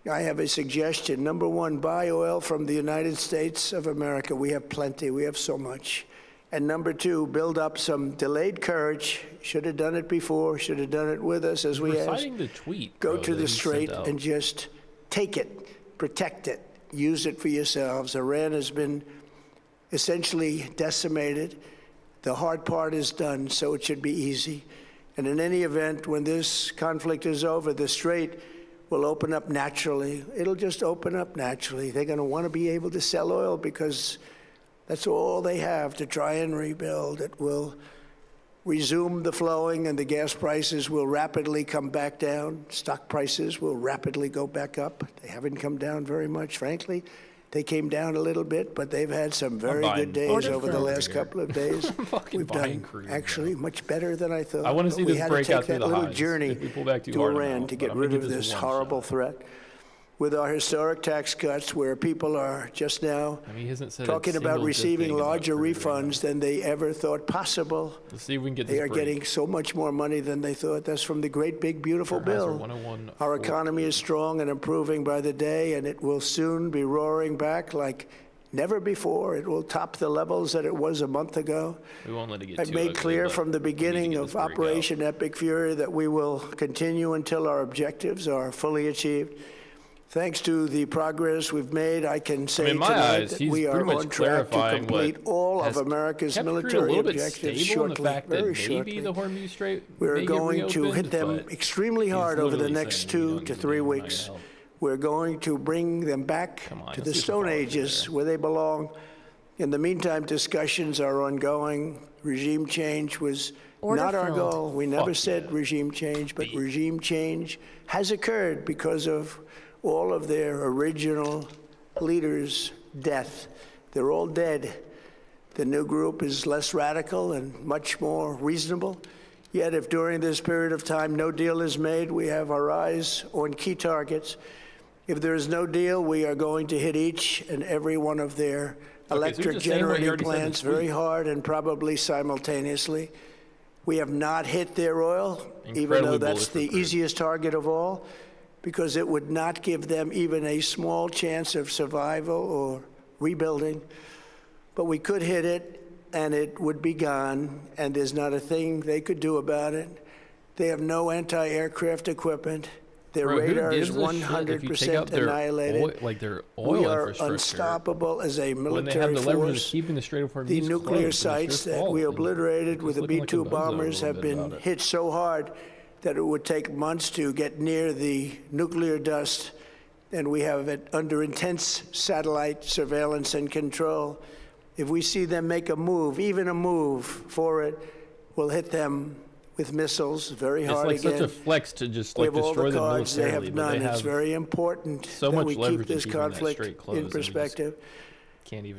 I have a suggestion. Number one, buy oil from the United States of America. We have plenty. We have so much. And number two, build up some delayed courage. Should have done it before. Should have done it with us, as we asked. The tweet, go to the strait and just take it, protect it, use it for yourselves. Iran has been essentially decimated. The hard part is done, so it should be easy. And in any event, when this conflict is over, the strait will open up naturally. It'll just open up naturally. They're going to want to be able to sell oil because that's all they have to try and rebuild. It will resume the flowing, and the gas prices will rapidly come back down. Stock prices will rapidly go back up. They haven't come down very much, frankly. They came down a little bit, but they've had some very good days over the last couple of days. We've done actually much better than I thought. I want to see this breakout through the highs. We had to take that little journey to Iran to get rid of this horrible threat. With our historic tax cuts, where people are just now talking about receiving larger refunds than they ever thought possible. Let's see if we can get this They are getting so much more money than they thought. That's from the great big beautiful bill. Our economy is strong and improving by the day, and it will soon be roaring back like never before. It will top the levels that it was a month ago. We won't let it get I've made clear from the beginning of Operation Epic Fury that we will continue until our objectives are fully achieved. Thanks to the progress we've made, I can say tonight that we are on track to complete all of America's military objectives shortly, very shortly. We're going to hit them extremely hard over the next 2 to 3 weeks. We're going to bring them back to the Stone Ages where they belong. In the meantime, discussions are ongoing. Regime change was not our goal. We never said regime change, but regime change has occurred because of all of their original leaders' death. They're all dead. The new group is less radical and much more reasonable. Yet if during this period of time no deal is made, we have our eyes on key targets. If there is no deal, we are going to hit each and every one of their electric generating plants very hard and probably simultaneously. We have not hit their oil, even though that's the easiest target of all, because it would not give them even a small chance of survival or rebuilding. But we could hit it, and it would be gone, and there's not a thing they could do about it. They have no anti-aircraft equipment. Their radar is 100% annihilated. Their oil we are unstoppable as a military force. The nuclear sites that we obliterated with the B-2 bombers have been hit so hard that it would take months to get near the nuclear dust, and we have it under intense satellite surveillance and control. If we see them make a move, even a move for it, we'll hit them with missiles very hard again. It's such a flex to just destroy them militarily. They have none. It's very important that we keep this conflict in perspective.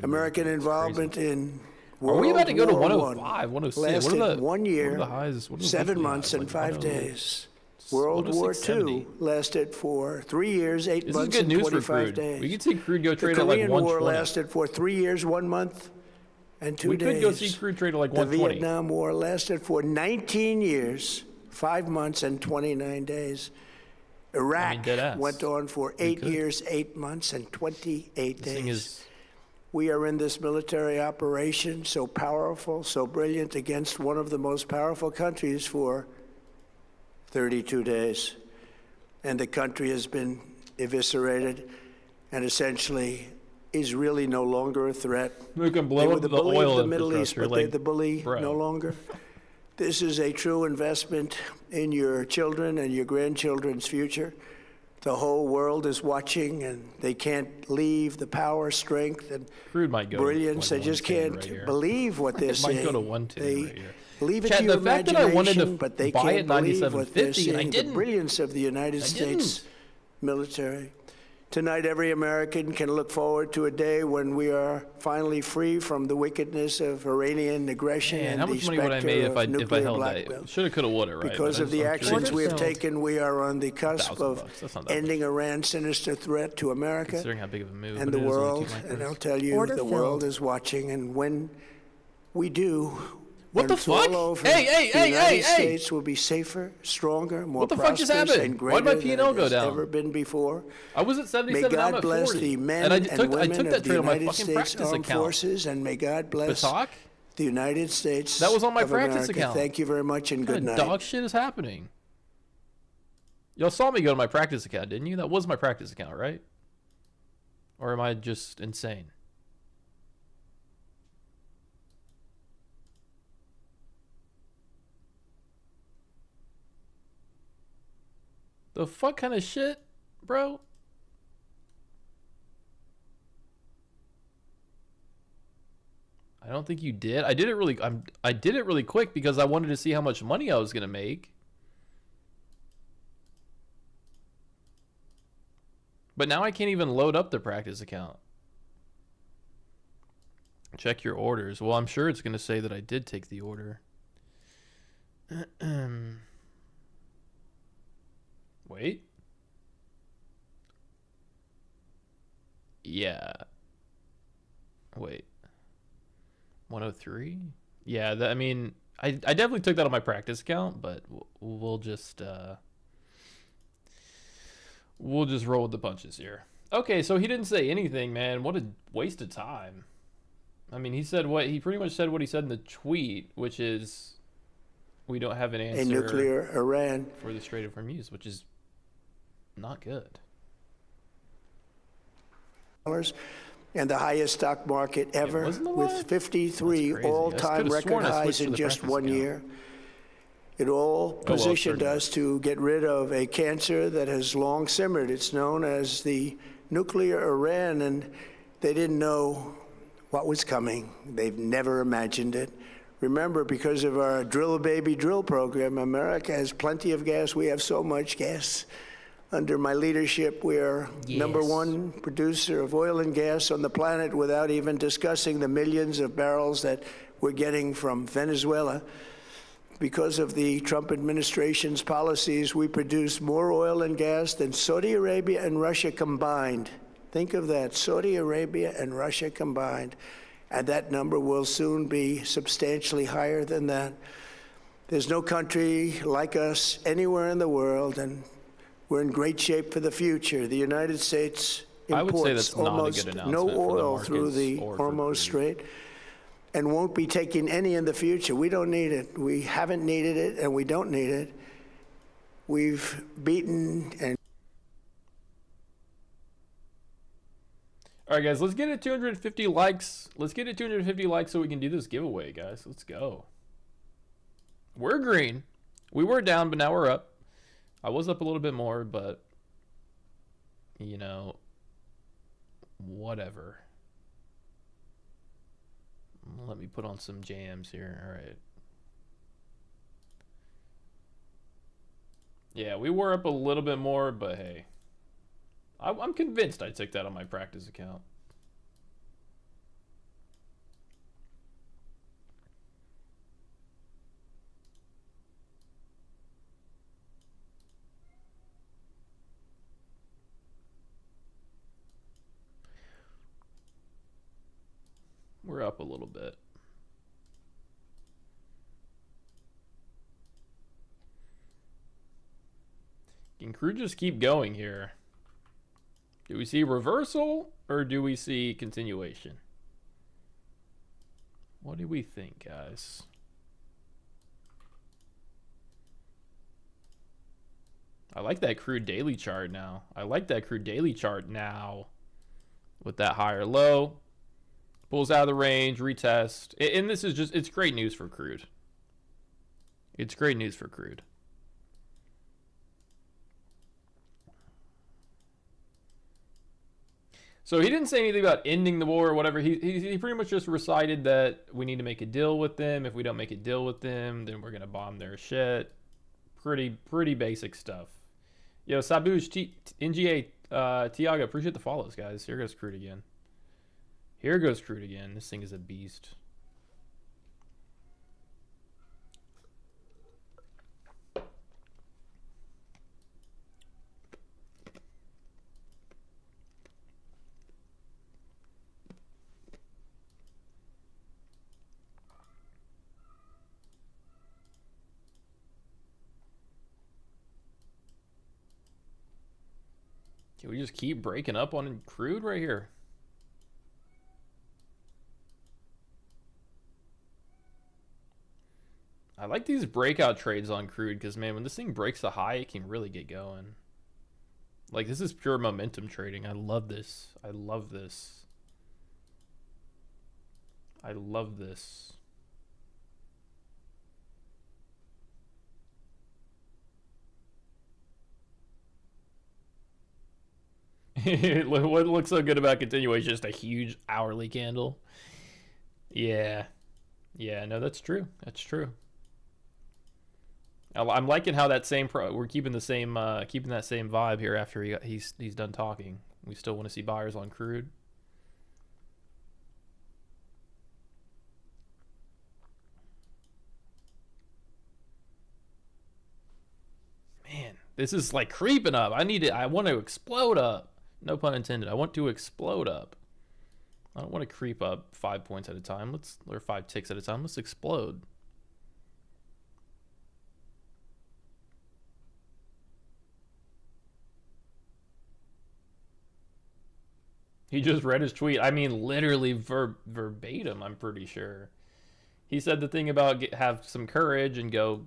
American involvement in World War I to go to 105, 106? lasted 1 year, 7 months, and 5 days. World War II lasted for 3 years, 8 months, and 25 days. We could see crude go trade at like 120. The Korean War lasted for 3 years, 1 month, and 2 days. We could go see crude trade at like 120. The Vietnam War lasted for 19 years, 5 months, and 29 days. Iraq went on for 8 years, 8 months, and 28 days. We are in this military operation, so powerful, so brilliant, against one of the most powerful countries for 32 days. and the country has been eviscerated and essentially is really no longer a threat. We can They blow were up the the bully of oil the Middle East, infrastructure. but they're Like, the bully bro. no longer. This is a true investment in your children and your grandchildren's future. The whole world is watching, and they can't leave the power, strength, and Crude might go brilliance. to like They just 110 can't right here. believe what they're It might saying. go to 110 They right here. leave it Chad, to your the fact that I wanted to imagination, but they buy can't at believe what they're 97.50 and I seeing. The didn't. brilliance of the United States military. Tonight, every American can look forward to a day when we are finally free from the wickedness of Iranian aggression Man, and how the much money would I specter make of if I nuclear held blackmail. that? Shoulda, coulda, woulda, right? Because of the actions we have taken, we are on the cusp of $1,000. That's not that ending Iran's sinister threat to America Considering how big of a move and it the is, only world. 2 And micros. I'll tell you, Order the world filled. is watching. And when we do, What when the it's all fuck? over, Hey, the United hey! States will be safer, stronger, more What the fuck just prosperous, happened? and Why'd greater my than P&L it go has down? ever been before. I was at May 77, now I'm God at bless 40. the men And I and took women that of the trade on my United fucking States practice Armed account. Forces, and may God bless Batak? the United States That was on my of practice America. account. Thank you very much, and What good kind of night. dog shit is happening? Y'all saw me go to my practice account, didn't you? That was my practice account, right? Or am I just insane? The fuck kind of shit, bro? I don't think you did. I did it really quick because I wanted to see how much money I was going to make. But now I can't even load up the practice account. Check your orders. Well, I'm sure it's going to say that I did take the order. Wait. Yeah. Wait. 103? Yeah, I mean, I definitely took that on my practice account, but we'll just roll with the punches here. Okay, so he didn't say anything, man. What a waste of time. I mean, he pretty much said what he said in the tweet, which is we don't have an answer A nuclear Iran. for the Strait of Hormuz, which is not good. And the highest stock market ever, wasn't it with live? 53 That's crazy. I all-time could've record sworn I highs switched to in the just practice one account. year. It all positioned certainly. us to get rid of a cancer that has long simmered. It's known as the nuclear Iran, and they didn't know what was coming. They've never imagined it. Remember, because of our Drill Baby Drill program, America has plenty of gas. We have so much gas. Under my leadership, we are number one producer of oil and gas on the planet, without even discussing the millions of barrels that we're getting from Venezuela. Because of the Trump administration's policies, we produce more oil and gas than Saudi Arabia and Russia combined. Think of that, Saudi Arabia and Russia combined. And that number will soon be substantially higher than that. There's no country like us anywhere in the world, and we're in great shape for the future. The United States I would say imports that's not a almost good no announcement for the oil through markets the or for Hormuz crude. Strait, and won't be taking any in the future. We don't need it. We haven't needed it, and we don't need it. We've beaten and All right, guys, let's get it 250 likes. Let's get it 250 likes so we can do this giveaway, guys. Let's go. We're green. We were down, but now we're up. I was up a little bit more, but, you know, whatever. Let me put on some jams here. All right. Yeah, we were up a little bit more, but hey. I'm convinced I took that on my practice account. We're up a little bit. Can crew just keep going here? Do we see reversal or do we see continuation? What do we think, guys? I like that crude daily chart now. I like that crude daily chart now. With that higher low. Pulls out of the range, retest. And this is just, it's great news for crude. It's great news for crude. So he didn't say anything about ending the war or whatever. He pretty much just recited that we need to make a deal with them. If we don't make a deal with them, then we're going to bomb their shit. Pretty basic stuff. Yo, Sabuj, NGA, Tiago, appreciate the follows, guys. Here goes crude again. Here goes crude again. This thing is a beast. Can we just keep breaking up on crude right here? I like these breakout trades on crude because, man, when this thing breaks the high, it can really get going. Like, this is pure momentum trading. I love this. I love this. I love this. What looks so good about continuation is just a huge hourly candle. Yeah. Yeah, no, that's true. That's true. I'm liking how that same we're keeping the same keeping that same vibe here after he's done talking. We still want to see buyers on crude. Man, this is like creeping up. I want to explode up. No pun intended. I want to explode up. I don't want to creep up 5 points at a time. Or 5 ticks at a time. Let's explode. He just read his tweet. I mean, literally verbatim, I'm pretty sure. He said the thing about have some courage and go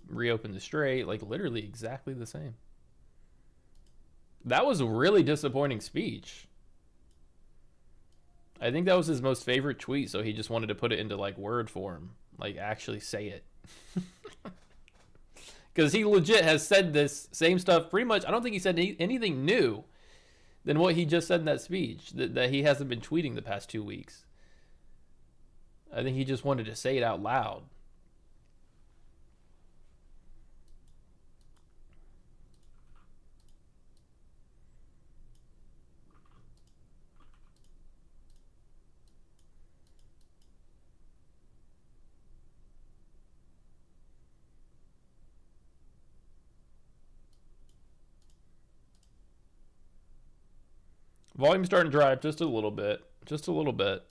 reopen the straight. Like, literally exactly the same. That was a really disappointing speech. I think that was his most favorite tweet, so he just wanted to put it into, like, word form. Like, actually say it. Because he legit has said this same stuff pretty much. I don't think he said anything new than what he just said in that speech that he hasn't been tweeting the past 2 weeks. I think he just wanted to say it out loud. Volume's starting to dry up just a little bit. Just a little bit.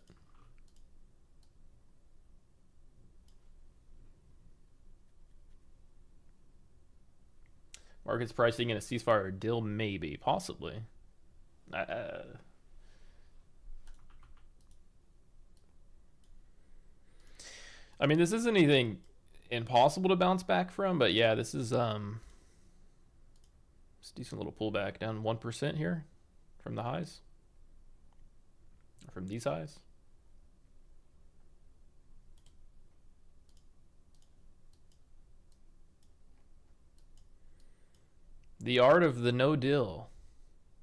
Market's pricing in a ceasefire deal, maybe, possibly. I mean, this isn't anything impossible to bounce back from, but yeah, this is it's a decent little pullback, down 1% here from the highs, or from these highs. The art of the no deal.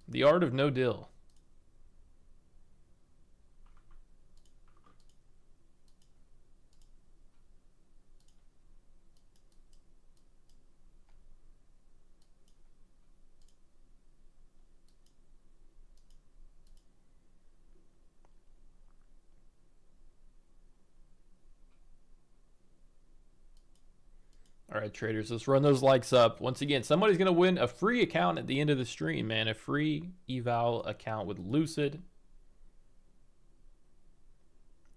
The art of no deal. All right, traders, let's run those likes up. Once again, somebody's going to win a free account at the end of the stream, man. A free eval account with Lucid.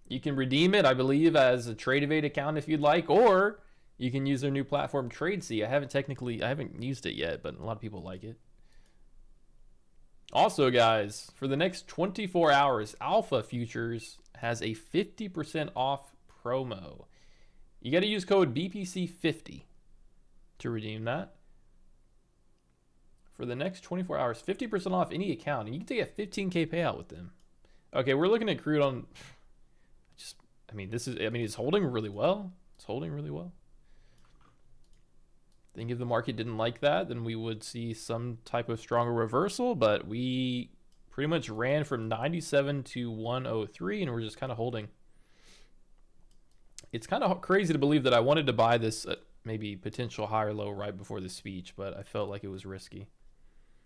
You can redeem it, I believe, as a TradeEvade account if you'd like, or you can use their new platform, TradeC. I haven't used it yet, but a lot of people like it. Also, guys, for the next 24 hours, Alpha Futures has a 50% off promo. You got to use code BPC50 to redeem that. for the next 24 hours, 50% off any account, and you can take a 15K payout with them. Okay, we're looking at crude on. It's holding really well. It's holding really well. I think if the market didn't like that, then we would see some type of stronger reversal, but we pretty much ran from 97 to 103, and we're just kind of holding. It's kind of crazy to believe that I wanted to buy this at maybe potential higher low right before the speech, but I felt like it was risky.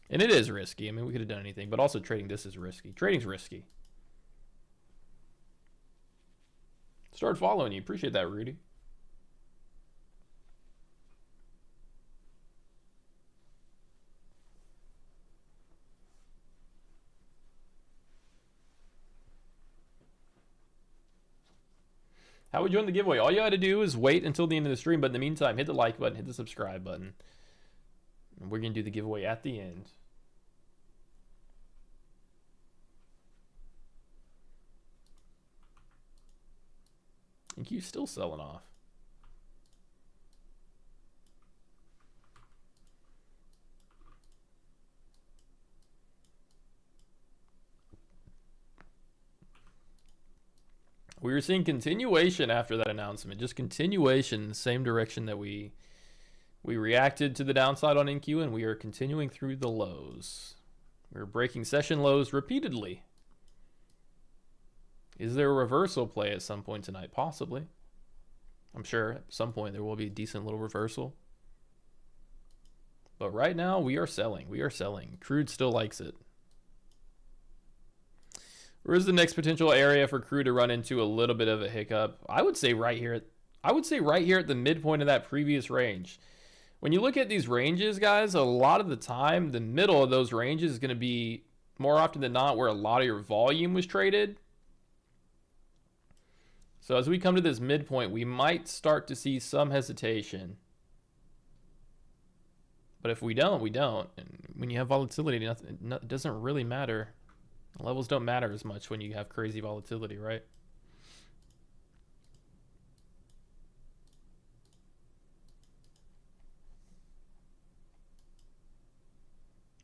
And it is risky. I mean, we could have done anything, but also trading this is risky. Trading's risky. Start following you. Appreciate that, Rudy. How would you join the giveaway? All you had to do is wait until the end of the stream, but in the meantime, hit the like button, hit the subscribe button. And we're going to do the giveaway at the end. I think you're still selling off. We were seeing continuation after that announcement, just continuation in the same direction that we reacted to the downside on NQ, and we are continuing through the lows. We're breaking session lows repeatedly. Is there a reversal play at some point tonight? Possibly. I'm sure at some point there will be a decent little reversal. But right now we are selling. We are selling. Crude still likes it. Where is the next potential area for crude to run into a little bit of a hiccup? I would say right here. I would say right here at the midpoint of that previous range. When you look at these ranges, guys, a lot of the time, the middle of those ranges is going to be more often than not where a lot of your volume was traded. So as we come to this midpoint, we might start to see some hesitation. But if we don't, we don't. And when you have volatility, it doesn't really matter. Levels don't matter as much when you have crazy volatility, right?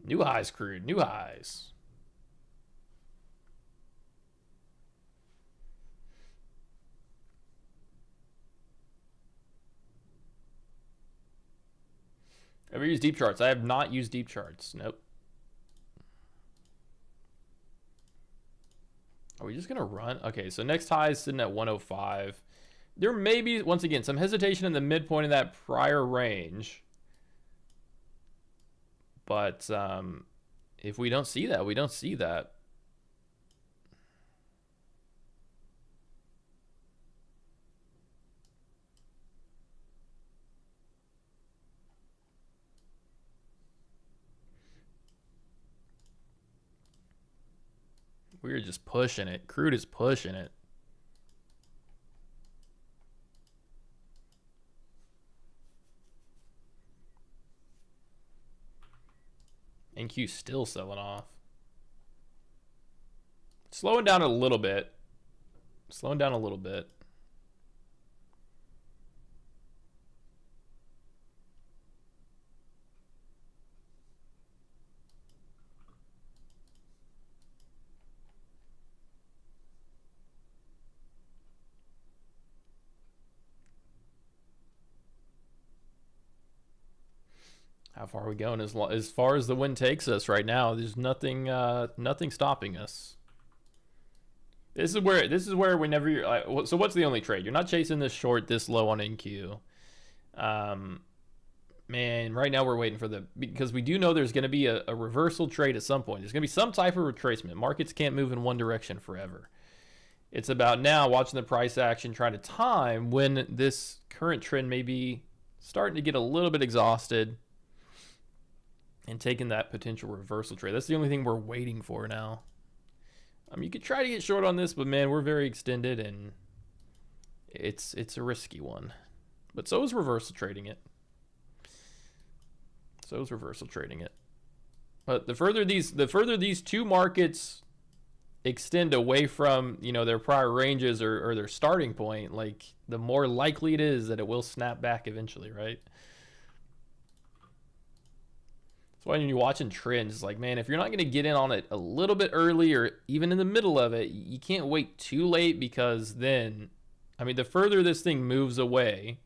New highs, crude. New highs. Ever used deep charts? I have not used deep charts. Nope. Are we just going to run? Okay, so next high is sitting at 105. There may be, once again, some hesitation in the midpoint of that prior range. But if we don't see that, we don't see that. We're just pushing it. Crude is pushing it. NQ still selling off. Slowing down a little bit. Slowing down a little bit. How far are we going? As far as the wind takes us right now, there's nothing stopping us. This is where whenever you're so what's the only trade? You're not chasing this short this low on NQ. Man, right now we're waiting for because we do know there's going to be a reversal trade at some point. There's going to be some type of retracement. Markets can't move in one direction forever. It's about now watching the price action, trying to time when this current trend may be starting to get a little bit exhausted and taking that potential reversal trade. That's the only thing we're waiting for now. You could try to get short on this, but man, we're very extended and it's a risky one. But so is reversal trading it. So is reversal trading it. But the further these two markets extend away from, their prior ranges or their starting point, like the more likely it is that it will snap back eventually, right? That's why when you're watching trends, it's like, man, if you're not going to get in on it a little bit early or even in the middle of it, you can't wait too late, because then, I mean, the further this thing moves away,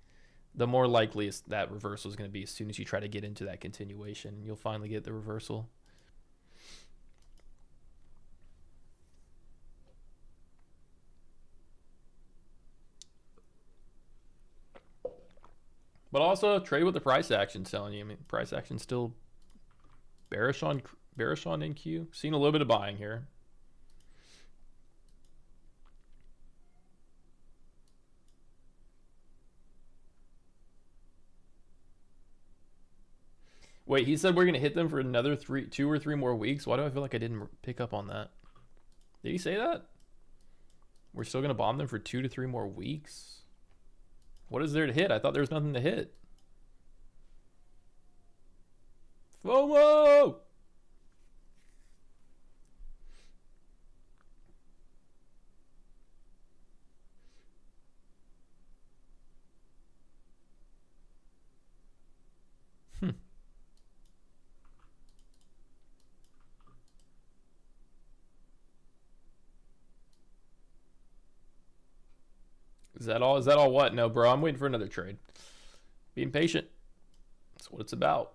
the more likely that reversal is going to be. As soon as you try to get into that continuation, you'll finally get the reversal. But also trade with the price action telling you. I mean, price action still bearish on NQ. Seen a little bit of buying here. Wait, he said we're gonna hit them for another 2 or 3 more weeks. Why do I feel like I didn't pick up on that? Did he say that? We're still gonna bomb them for 2 to 3 more weeks? What is there to hit? I thought there was nothing to hit. FOMO! Is that all? Is that all what? No, bro, I'm waiting for another trade. Being patient. That's what it's about.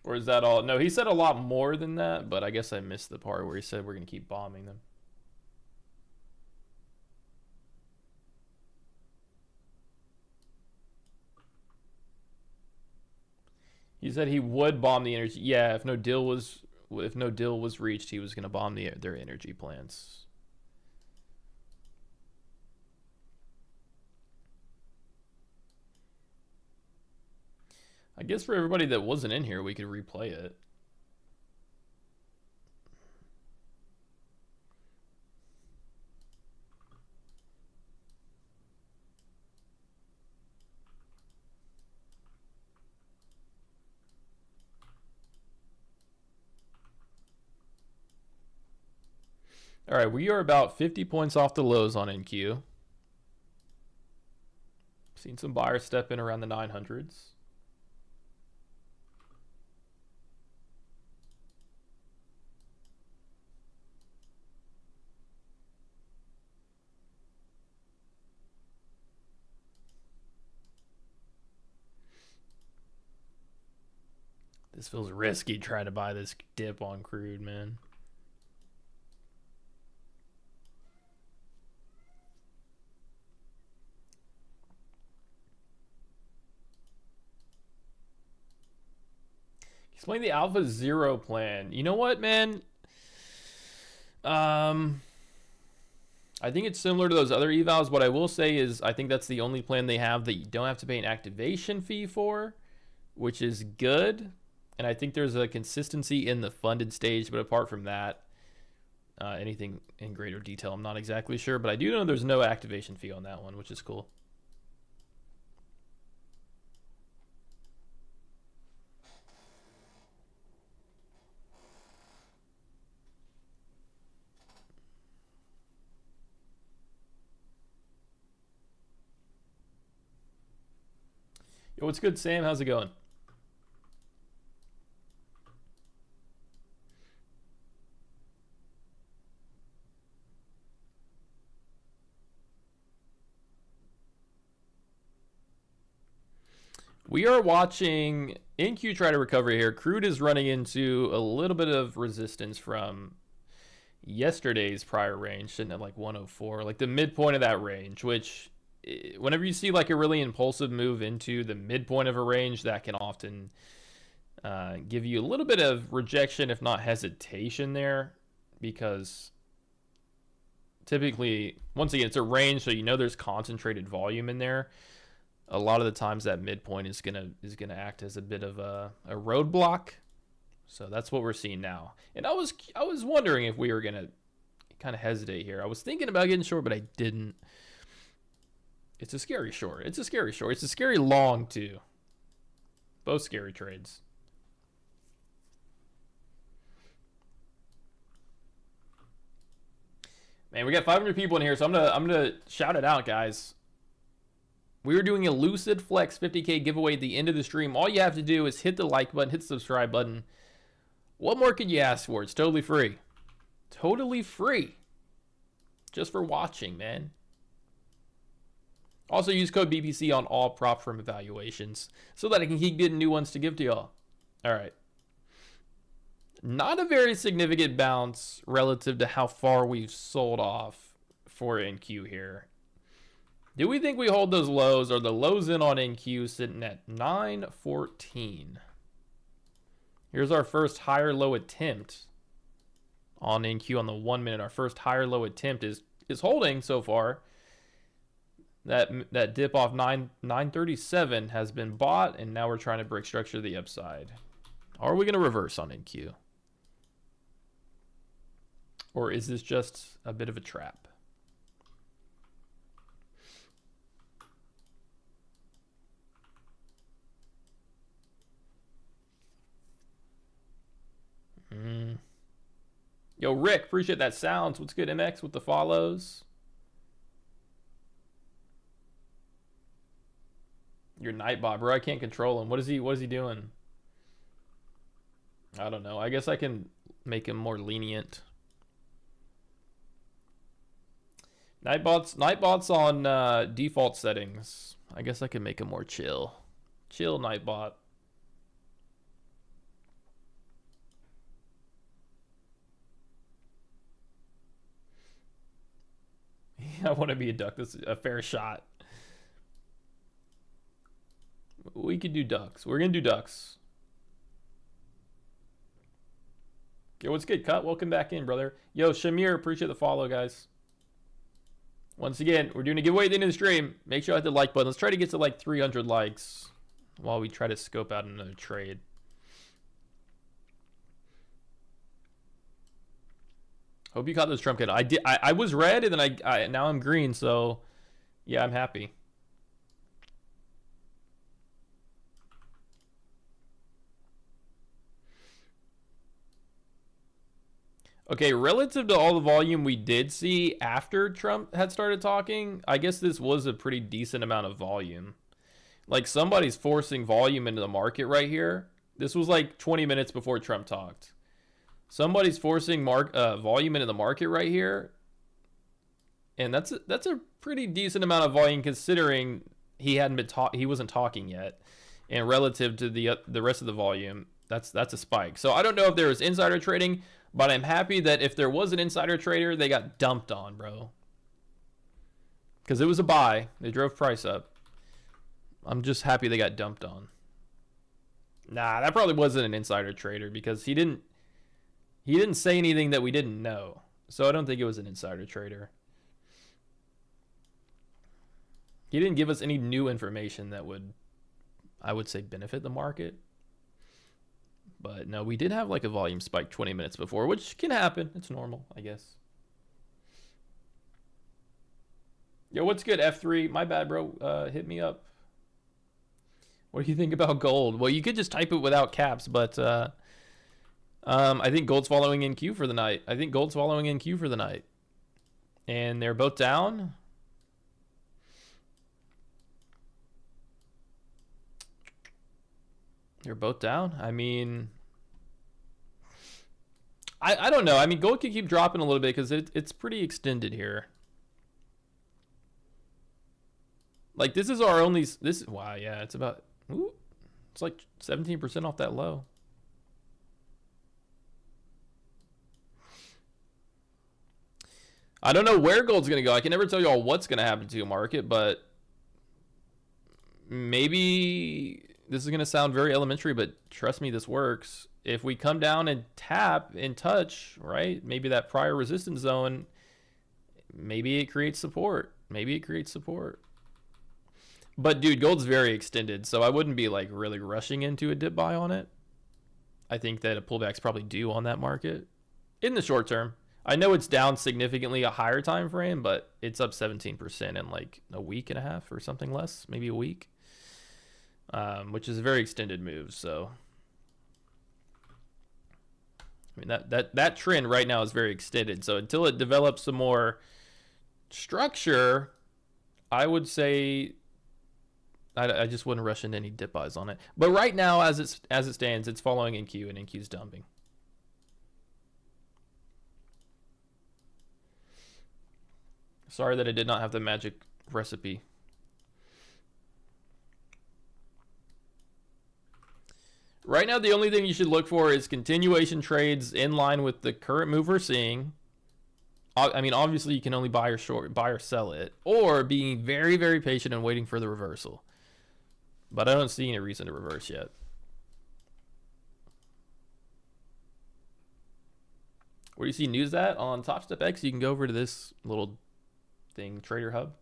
Or is that all? No, he said a lot more than that, but I guess I missed the part where he said we're going to keep bombing them. He said he would bomb the energy. Yeah, if no deal was reached, he was going to bomb their energy plants. I guess for everybody that wasn't in here, we could replay it. All right, we are about 50 points off the lows on NQ. Seen some buyers step in around the 900s. This feels risky trying to buy this dip on crude, man. Explain the Alpha Zero plan. You know what, man? I think it's similar to those other evals. What I will say is I think that's the only plan they have that you don't have to pay an activation fee for, which is good. And I think there's a consistency in the funded stage, but apart from that, anything in greater detail, I'm not exactly sure. But I do know there's no activation fee on that one, which is cool. Yo, what's good, Sam? How's it going? We are watching NQ try to recover here. Crude is running into a little bit of resistance from yesterday's prior range, sitting at like 104, like the midpoint of that range, which whenever you see like a really impulsive move into the midpoint of a range, that can often give you a little bit of rejection, if not hesitation there, because typically, once again, it's a range, so you know there's concentrated volume in there. A lot of the times that midpoint is gonna act as a bit of a roadblock. So that's what we're seeing now. And I was wondering if we were gonna kind of hesitate here. I was thinking about getting short, but I didn't. It's a scary short. It's a scary short. It's a scary long too. Both scary trades. Man, we got 500 people in here, so I'm gonna shout it out, guys. We were doing a Lucid Flex 50K giveaway at the end of the stream. All you have to do is hit the like button, hit the subscribe button. What more could you ask for? It's totally free. Totally free. Just for watching, man. Also use code BPC on all prop firm evaluations so that I can keep getting new ones to give to y'all. All right. Not a very significant bounce relative to how far we've sold off for NQ here. Do we think we hold those lows? Or the lows in on NQ sitting at 914? Here's our first higher low attempt on NQ on the 1 minute. Our first higher low attempt is holding so far. That dip off 937 has been bought, and now we're trying to break structure to the upside. Are we going to reverse on NQ? Or is this just a bit of a trap? Yo, Rick, appreciate that sounds. What's good, MX, with the follows? Your Nightbot, bro. I can't control him. What is he doing? I don't know. I guess I can make him more lenient. Nightbot's on default settings. I guess I can make him more chill. Chill, Nightbot. I want to be a duck. This is a fair shot. We could do ducks. We're going to do ducks. Yo, what's good, Cut? Welcome back in, brother. Yo, Shamir, appreciate the follow, guys. Once again, we're doing a giveaway at the end of the stream. Make sure I hit the like button. Let's try to get to like 300 likes while we try to scope out another trade. Hope you caught those Trump candles. I did. I was red, and then I now I'm green. So, yeah, I'm happy. Okay, relative to all the volume we did see after Trump had started talking, I guess this was a pretty decent amount of volume. Like, somebody's forcing volume into the market right here. This was like 20 minutes before Trump talked. Somebody's forcing volume into the market right here, and that's a pretty decent amount of volume considering he wasn't talking yet, and relative to the rest of the volume, that's a spike. So I don't know if there was insider trading, but I'm happy that if there was an insider trader, they got dumped on, bro, because it was a buy. They drove price up. I'm just happy they got dumped on. Nah, that probably wasn't an insider trader because he didn't say anything that we didn't know. So I don't think it was an insider trader. He didn't give us any new information that would, I would say, benefit the market. But no, we did have like a volume spike 20 minutes before, which can happen. It's normal, I guess. Yo, what's good, F3? My bad, bro. Hit me up. What do you think about gold? Well, you could just type it without caps, but I think gold's following in Q for the night. And they're both down. They're both down. I mean, I don't know. I mean, gold could keep dropping a little bit because it's pretty extended here. Like, this is our only... Wow, yeah, it's about... Ooh, it's like 17% off that low. I don't know where gold's going to go. I can never tell you all what's going to happen to a market, but maybe this is going to sound very elementary, but trust me, this works. If we come down and tap and touch, right, maybe that prior resistance zone, maybe it creates support. But, dude, gold's very extended, so I wouldn't be, like, really rushing into a dip buy on it. I think that a pullback's probably due on that market in the short term. I know it's down significantly a higher time frame, but it's up 17% in like a week and a half or something less, maybe a week, which is a very extended move. So, I mean, that trend right now is very extended. So until it develops some more structure, I would say I just wouldn't rush into any dip buys on it. But right now, as it stands, it's following NQ, and NQ's dumping. Sorry that I did not have the magic recipe. Right now, the only thing you should look for is continuation trades in line with the current move we're seeing. I mean, obviously, you can only buy or sell it, or being very, very patient and waiting for the reversal. But I don't see any reason to reverse yet. Where do you see news at? On Top Step X, you can go over to this little thing, Trader Hub.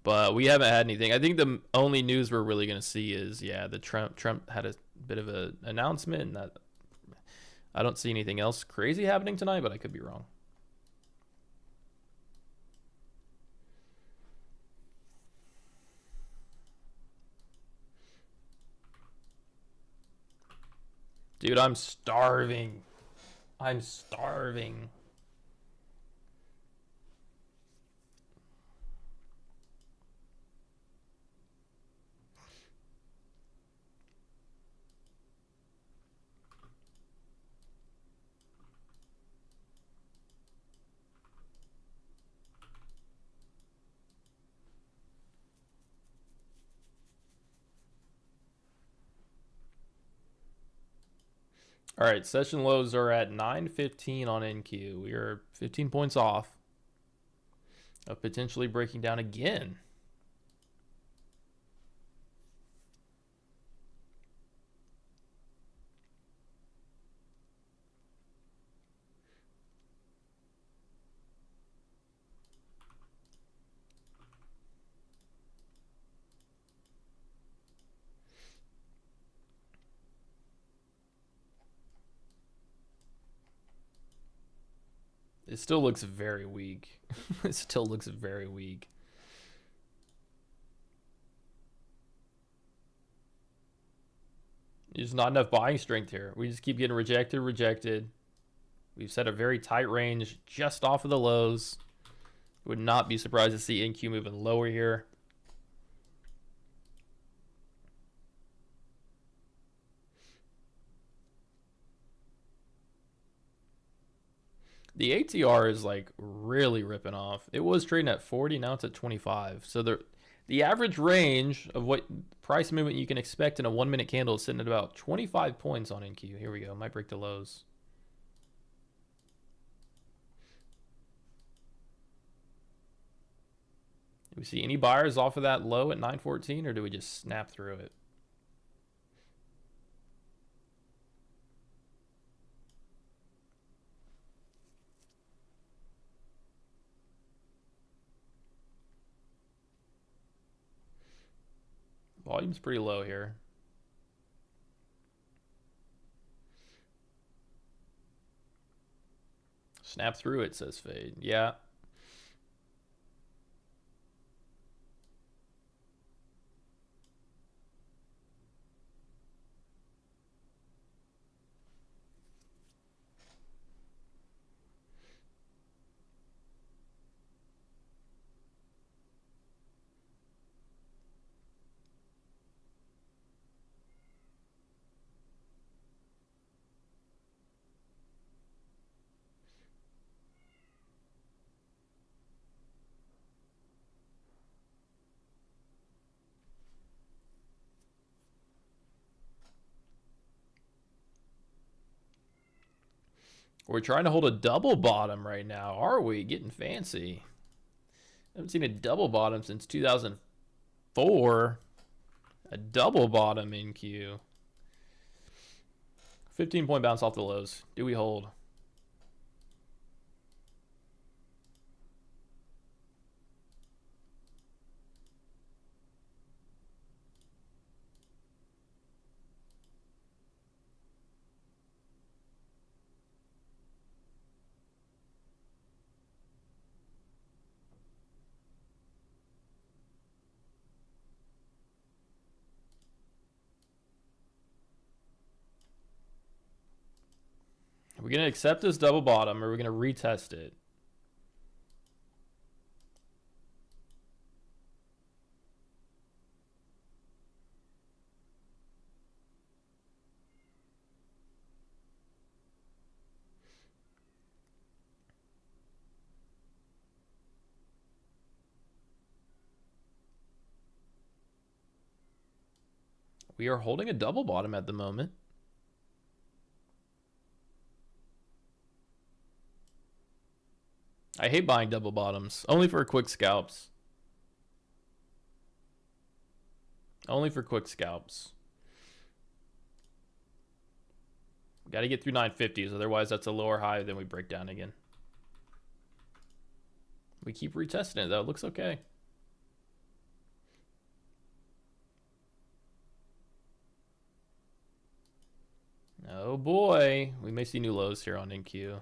But we haven't had anything. I think the only news we're really going to see is, yeah, the Trump had a bit of an announcement, and that I don't see anything else crazy happening tonight, but I could be wrong. Dude, I'm starving. I'm starving. All right, session lows are at 9:15 on NQ. We are 15 points off of potentially breaking down again. It still looks very weak. It still looks very weak. There's not enough buying strength here. We just keep getting rejected. We've set a very tight range just off of the lows. Would not be surprised to see NQ moving lower here. The ATR is like really ripping off. It was trading at 40, now it's at 25. So the average range of what price movement you can expect in a 1 minute candle is sitting at about 25 points on NQ. Here we go. Might break the lows. Do we see any buyers off of that low at 914, or do we just snap through it? Volume's pretty low here. Snap through it, says Fade. Yeah. We're trying to hold a double bottom right now, are we? Getting fancy. I haven't seen a double bottom since 2004. A double bottom in Q. 15-point bounce off the lows. Do we hold? Are we going to accept this double bottom, or are we going to retest it? We are holding a double bottom at the moment. I hate buying double bottoms. Only for quick scalps. Only for quick scalps. Got to get through 950s, otherwise that's a lower high, then we break down again. We keep retesting it though. It looks okay. Oh boy, we may see new lows here on NQ.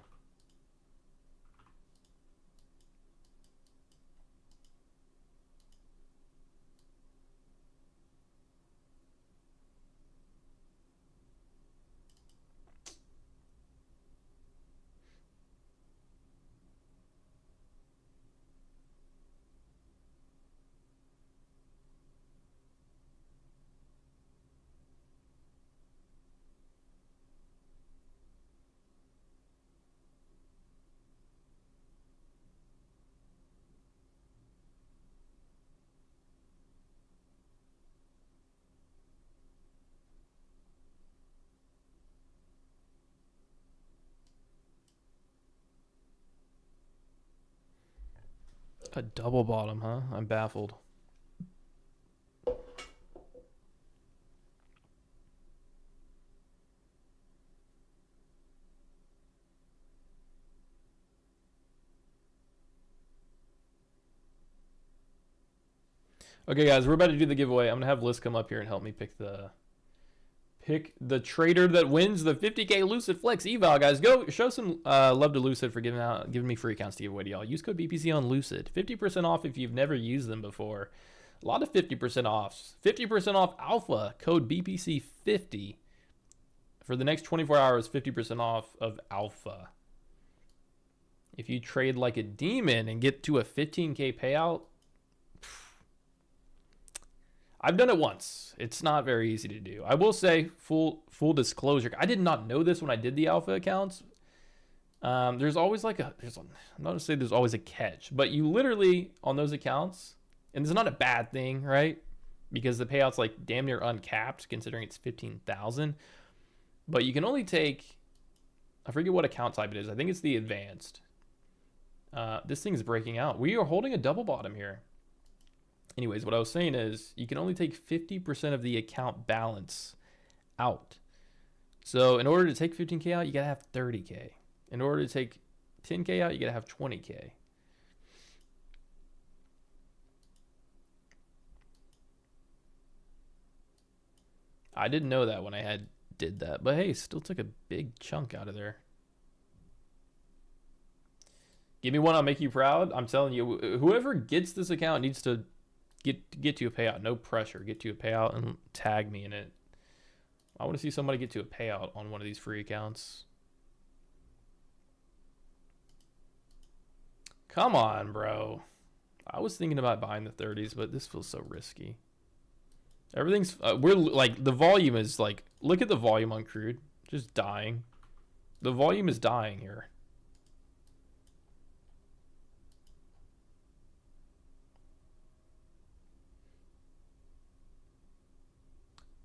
A double bottom, huh? I'm baffled. Okay, guys, we're about to do the giveaway. I'm gonna have Liz come up here and help me pick the trader that wins the 50K Lucid Flex eval. Guys, go show some love to Lucid for giving me free accounts to give away to y'all. Use code BPC on Lucid. 50% off if you've never used them before. A lot of 50% offs. 50% off Alpha. Code BPC50 for the next 24 hours. 50% off of Alpha. If you trade like a demon and get to a 15K payout, I've done it once. It's not very easy to do. I will say, full disclosure, I did not know this when I did the alpha accounts. There's always like I'm not gonna say there's always a catch, but you literally on those accounts, and it's not a bad thing, right? Because the payout's like damn near uncapped, considering it's 15,000. But you can only take, I forget what account type it is. I think it's the advanced. This thing's breaking out. We are holding a double bottom here. Anyways, what I was saying is you can only take 50% of the account balance out. So in order to take 15K out, you got to have 30K. In order to take 10K out, you got to have 20K. I didn't know that when I did that, but hey, still took a big chunk out of there. Give me one, I'll make you proud. I'm telling you, whoever gets this account needs to get to a payout. No pressure. Get to a payout and tag me in it. I want to see somebody get to a payout on one of these free accounts. Come on, bro. I was thinking about buying the 30s, but this feels so risky. Everything's we're like, the volume is like, look at the volume on crude, just dying. The volume is dying here.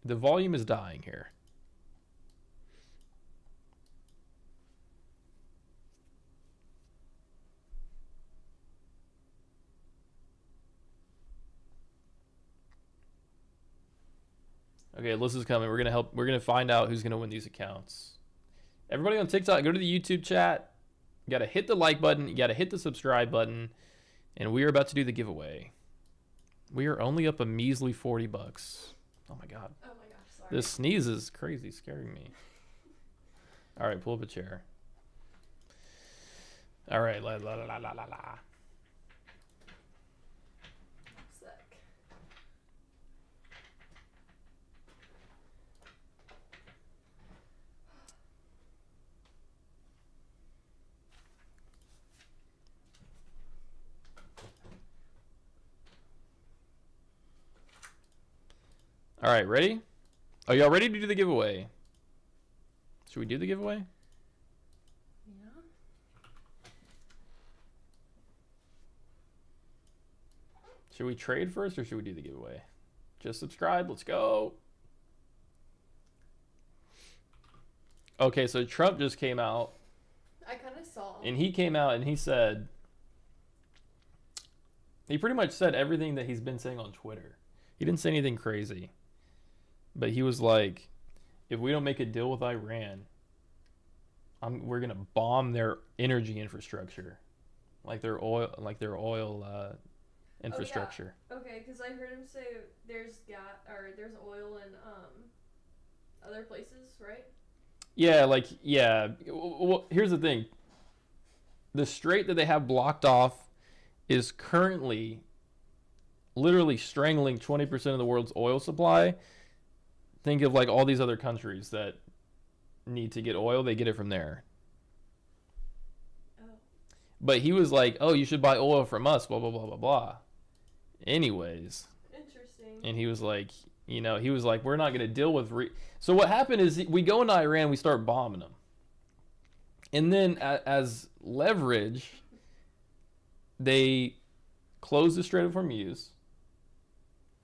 The volume is dying here. Okay, Alyssa's coming. We're gonna find out who's gonna win these accounts. Everybody on TikTok, go to the YouTube chat. You gotta hit the like button, you gotta hit the subscribe button, and we are about to do the giveaway. We are only up a measly 40 bucks. Oh my god. Oh my gosh, sorry. This sneeze is crazy, scaring me. All right, pull up a chair. All right, la la la la la la. Sick. All right, ready? Are y'all ready to do the giveaway? Should we do the giveaway? Yeah. Should we trade first or should we do the giveaway? Just subscribe. Let's go. Okay, so Trump just came out, I kind of saw. and he came out and he said, he pretty much said everything that he's been saying on Twitter. He didn't say anything crazy, but he was like, if we don't make a deal with Iran, we're gonna bomb their energy infrastructure, like their oil infrastructure. Okay, because I heard him say there's there's oil in other places, right? Yeah, Well, here's the thing. The strait that they have blocked off is currently literally strangling 20% of the world's oil supply. Think of like all these other countries that need to get oil, they get it from there. Oh. But he was like, "Oh, you should buy oil from us, blah blah blah blah blah." Anyways, Interesting. and he was like, we're not going to deal with So what happened is we go into Iran, we start bombing them. And then as leverage, they close the Strait of Hormuz.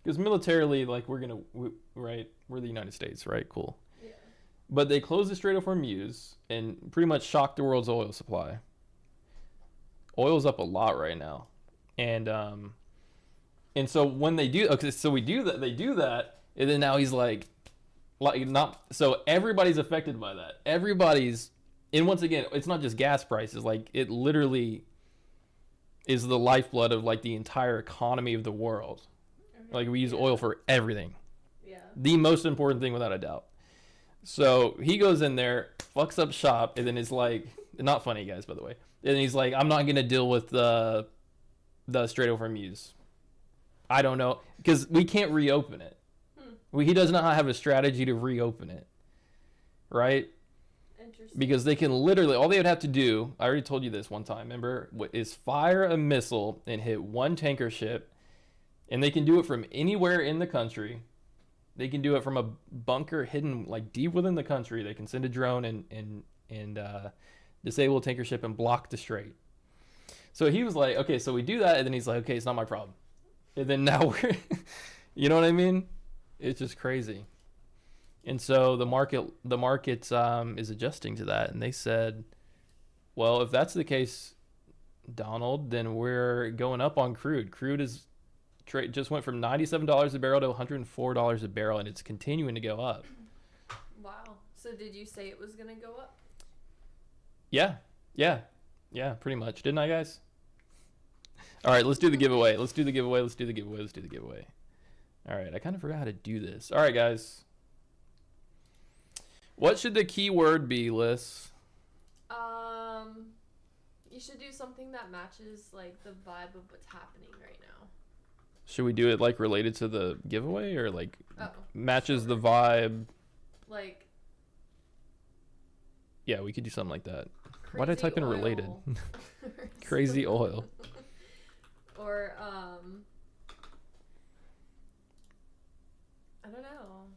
Because militarily, like, we're the United States, right? Cool. Yeah. But they closed the Strait of Hormuz and pretty much shocked the world's oil supply. Oil's up a lot right now. And so when they do, okay, so they do that, and then now he's like not, so everybody's affected by that. And once again, it's not just gas prices, like it literally is the lifeblood of like the entire economy of the world. Okay. Like we use oil for everything. Yeah. The most important thing without a doubt. So he goes in there, fucks up shop, and then is like, not funny guys, by the way. And he's like, I'm not gonna deal with the Strait of Hormuz. I don't know, because we can't reopen it. He does not have a strategy to reopen it, right? Interesting. Because they can literally, all they would have to do, I already told you this one time, remember, is fire a missile and hit one tanker ship, and they can do it from anywhere in the country. They can do it from a bunker hidden like deep within the country. They can send a drone and disable a tanker ship and block the strait. So he was like, okay, so we do that, and then he's like, okay, it's not my problem. And then now we're, you know what I mean? It's just crazy. And so the market is adjusting to that, and they said, well, if that's the case, Donald, then we're going up on crude. Crude just went from $97 a barrel to $104 a barrel, and it's continuing to go up. Wow. So did you say it was gonna go up? Yeah, pretty much. Didn't I, guys? All right, let's do the giveaway. All right, I kind of forgot how to do this. All right, guys. What should the keyword be, Liz? You should do something that matches like the vibe of what's happening right now. Should we do it like related to the giveaway or like matches sure. the vibe? Like. Yeah, we could do something like that. Why did I type in oil. related? Crazy oil. Or I don't know.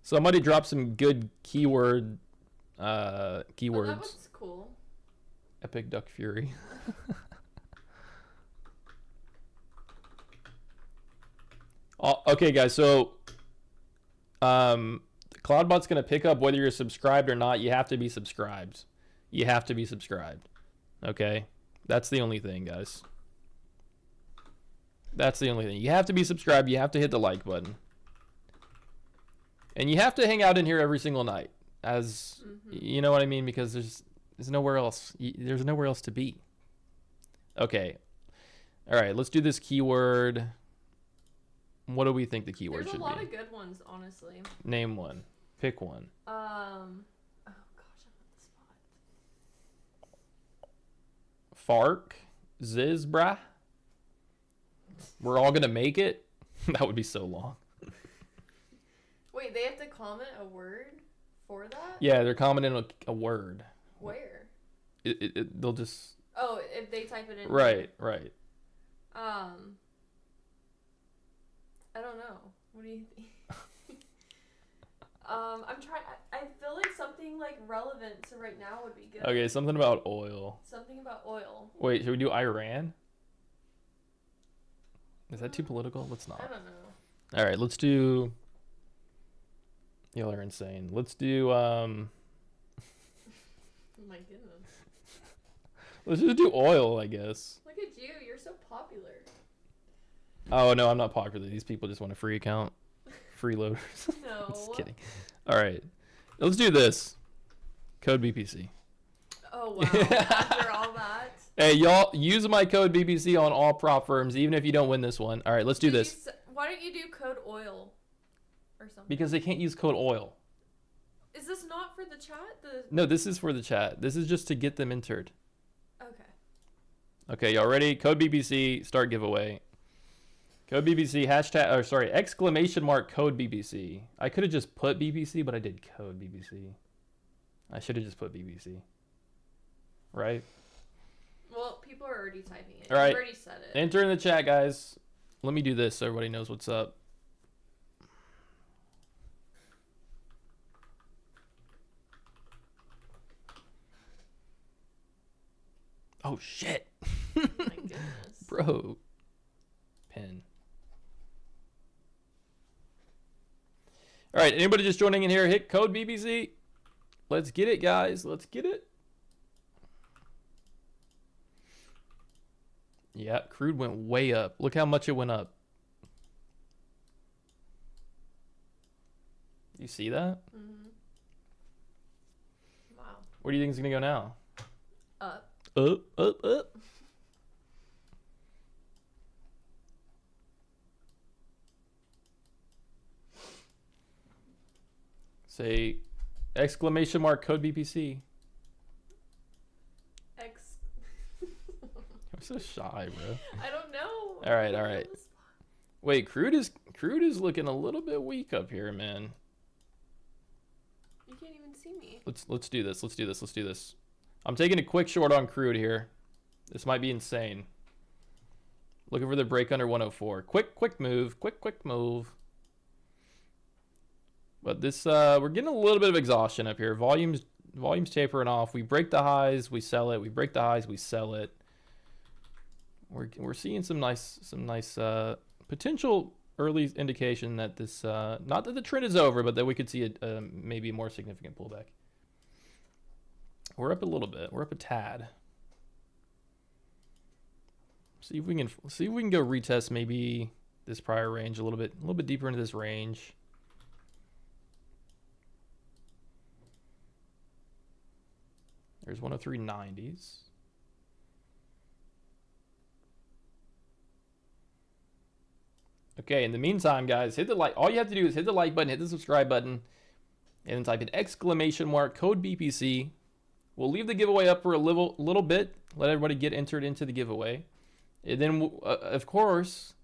Somebody drop some good keywords. Oh, that one's cool. Epic Duck Fury. Okay, guys. So, CloudBot's gonna pick up whether you're subscribed or not. You have to be subscribed. Okay, that's the only thing, guys. That's the only thing. You have to be subscribed. You have to hit the like button. And you have to hang out in here every single night. As you know what I mean, because there's nowhere else. There's nowhere else to be. Okay. All right, let's do this keyword. What do we think the keyword should be? There's a lot of good ones, honestly. Name one. Pick one. Oh gosh, I'm on the spot. Fark, Zizbra. We're all gonna make it. That would be so long. Wait, they have to comment a word for that? Yeah, they're commenting a word. Where? They'll just. Oh, if they type it in. Right. I don't know. What do you think? I'm trying. I feel like something like relevant to right now would be good. Okay, something about oil. Something about oil. Wait, should we do Iran? Is that too political? Let's not. I don't know. All right, let's do. Y'all are insane. Let's do Oh my goodness. let's just do oil, I guess. Look at you. You're so popular. Oh no, I'm not popular. These people just want a free account. Freeloaders. No. Just kidding. All right. Let's do this. Code BPC. Oh wow. After all that. Hey, y'all use my code BPC on all prop firms, even if you don't win this one. All right, let's do this. Why don't you do code oil or something? Because they can't use code oil. Is this not for the chat? No, this is for the chat. This is just to get them entered. Okay. Okay, y'all ready? Code BPC, start giveaway. Code BPC, hashtag, or sorry, exclamation mark code BPC. I could have just put BPC, but I did code BPC. I should have just put BPC. Right? Well, people are already typing it. All right. You already said it. Enter in the chat, guys. Let me do this so everybody knows what's up. Oh, shit. Oh my goodness. Bro. Pen. All right, anybody just joining in here, hit code BBC. Let's get it, guys. Let's get it. Yeah, crude went way up. Look how much it went up. You see that? Mm-hmm. Wow. Where do you think it's going to go now? Up. Up, up, up. Say exclamation mark code BPC. X. I'm so shy, bro. I don't know. All right, all right. Wait, crude is looking a little bit weak up here, man. You can't even see me. Let's do this. Let's do this. Let's do this. I'm taking a quick short on crude here. This might be insane. Looking for the break under 104. Quick move. Quick move. But this we're getting a little bit of exhaustion up here. Volumes tapering off. We break the highs, we sell it. We break the highs, we sell it. We're seeing some nice potential early indication that this not that the trend is over, but that we could see a maybe a more significant pullback. We're up a little bit. We're up a tad. See if we can go retest maybe this prior range a little bit deeper into this range. There's 103.90s. Okay, in the meantime, guys, hit the like. All you have to do is hit the like button, hit the subscribe button, and then type in exclamation mark code BPC. We'll leave the giveaway up for a little bit. Let everybody get entered into the giveaway. And then, of course,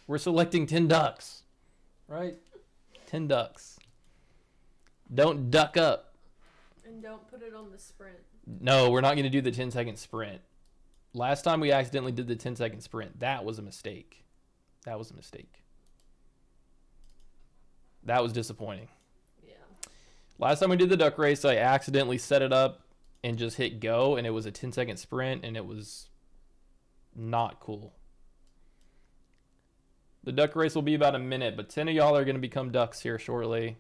we're selecting 10 ducks. Right? 10 ducks. Don't duck up. And don't put it on the sprint. No, we're not going to do the 10-second sprint. Last time we accidentally did the 10-second sprint. That was a mistake. That was a mistake. That was disappointing. Yeah. Last time we did the duck race, I accidentally set it up and just hit go, and it was a 10-second sprint, and it was not cool. The duck race will be about a minute, but 10 of y'all are going to become ducks here shortly.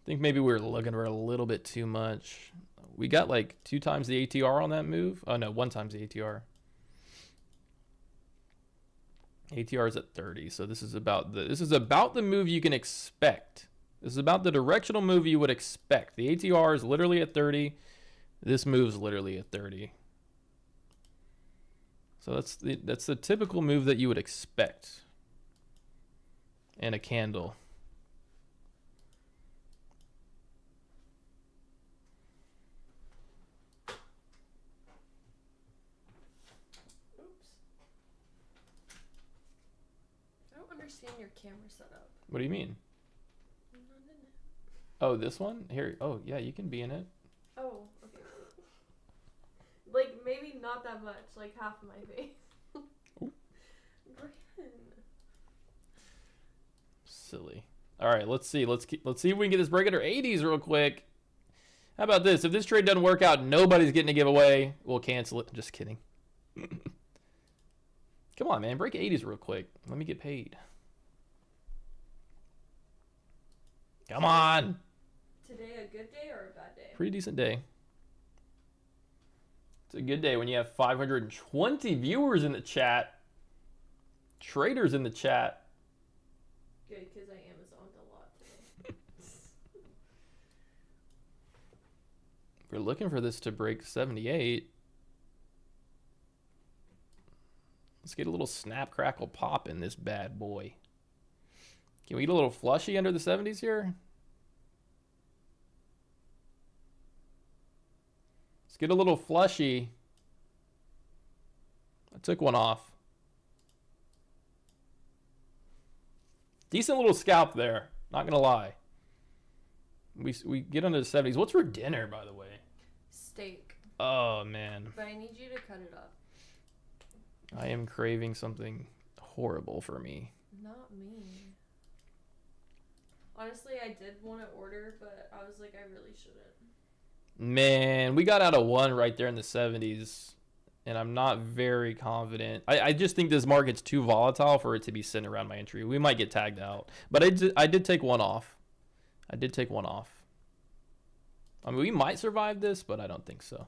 I think maybe we were looking for a little bit too much. We got like 2 times the ATR on that move. Oh no, 1 times the ATR. ATR is at 30, so this is about the move you can expect. This is about the directional move you would expect. The ATR is literally at 30. This move's literally at 30. So that's the typical move that you would expect in a candle. Understand your camera setup. What do you mean? I'm not in it. Oh, this one? Here. Oh, yeah, you can be in it. Oh, okay. Like, maybe not that much. Like, half of my face. Brandon. Silly. All right, let's see. Let's see if we can get this break under 80s real quick. How about this? If this trade doesn't work out, nobody's getting a giveaway. We'll cancel it. Just kidding. Come Come on, man. Break 80s real quick. Let me get paid. Come on. Today a good day or a bad day? Pretty decent day. It's a good day when you have 520 viewers in the chat. Traders in the chat. Good, because I Amazoned a lot today. We're looking for this to break 78. Let's get a little snap, crackle, pop in this bad boy. Can we get a little flushy under the 70s here? Let's get a little flushy. I took one off. Decent little scalp there. Not gonna lie. We get under the 70s. What's for dinner, by the way? Steak. Oh, man. But I need you to cut it up. I am craving something horrible for me. Not me. Honestly, I did want to order, but I was like, I really shouldn't. Man, we got out of one right there in the 70s, and I'm not very confident. I just think this market's too volatile for it to be sitting around my entry. We might get tagged out. But I did take one off. I did take one off. I mean, we might survive this, but I don't think so.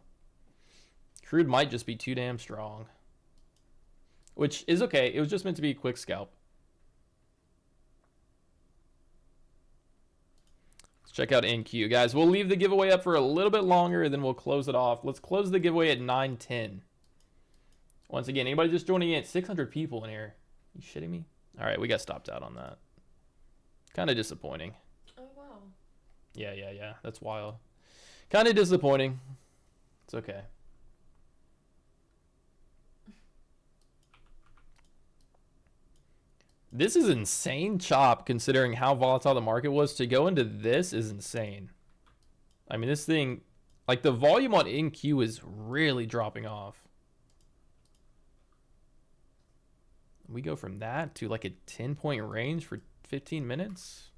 Crude might just be too damn strong. Which is okay. It was just meant to be a quick scalp. Let's check out NQ. Guys, we'll leave the giveaway up for a little bit longer, and then we'll close it off. Let's close the giveaway at 9:10. Once again, anybody just joining in? 600 people in here. You shitting me? All right, we got stopped out on that. Kind of disappointing. Oh, wow. Yeah. That's wild. Kind of disappointing. It's okay. This is insane chop considering how volatile the market was. To go into this is insane. I mean, this thing, like the volume on NQ is really dropping off. We go from that to like a 10-point range for 15 minutes.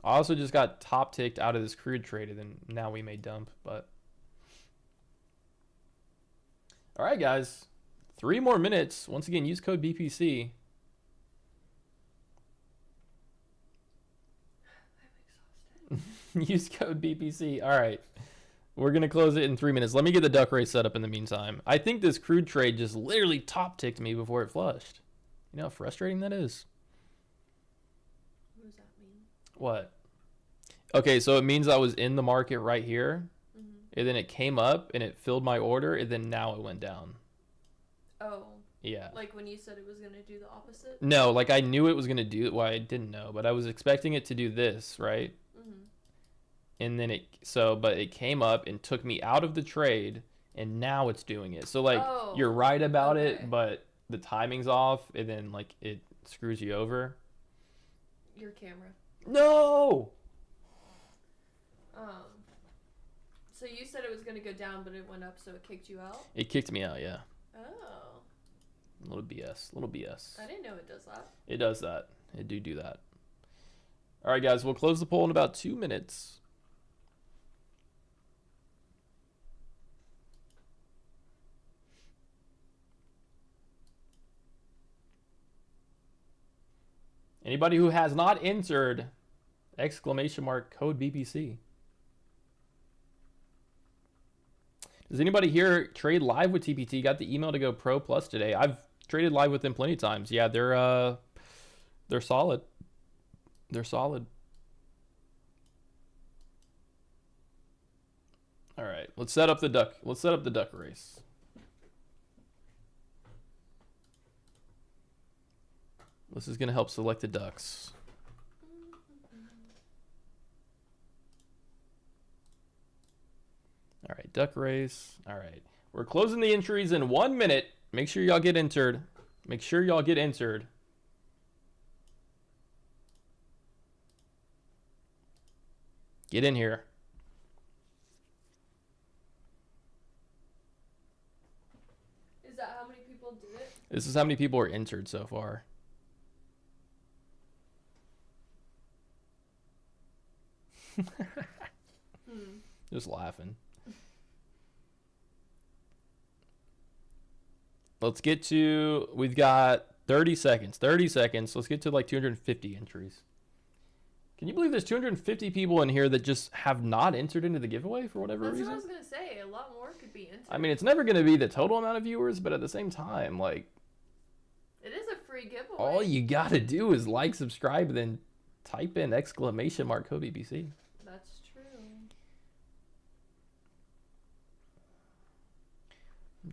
I also just got top ticked out of this crude trade, and then now we may dump, but. All right, guys. 3 more minutes. Once again, use code BPC. I'm exhausted. Use code BPC. All right. We're going to close it in 3 minutes. Let me get the duck race set up in the meantime. I think this crude trade just literally top ticked me before it flushed. You know how frustrating that is? What does that mean? What? Okay, so it means I was in the market right here, and then it came up and it filled my order, and then now it went down. Oh. Yeah. Like when you said it was going to do the opposite? No, like I knew it was going to do it. Well, I didn't know, but I was expecting it to do this, right? And then but it came up and took me out of the trade, and now it's doing it. So like you're right about it, but the timing's off, and then like it screws you over. Your camera. No. So you said it was going to go down, but it went up, so it kicked you out? It kicked me out, yeah. Oh. A little BS. Little BS. I didn't know it does that. It does that. It do that. All right, guys. We'll close the poll in about 2 minutes. Anybody who has not entered !code BPC. Does anybody here trade live with TPT? Got the email to go Pro Plus today. I've traded live with them plenty of times. Yeah, they're solid. They're solid. All right, let's set up the duck. Let's set up the duck race. This is gonna help select the ducks. All right, duck race. All right, we're closing the entries in 1 minute. Make sure y'all get entered. Make sure y'all get entered. Get in here. Is that how many people did it? This is how many people are entered so far. Just laughing. Let's get to, we've got 30 seconds. 30 seconds. Let's get to like 250 entries. Can you believe there's 250 people in here that just have not entered into the giveaway for whatever reason? That's what I was going to say. A lot more could be entered. I mean, it's never going to be the total amount of viewers, but at the same time, like, it is a free giveaway. all you got to do is like, subscribe, and then type in exclamation mark code BBC. That's true.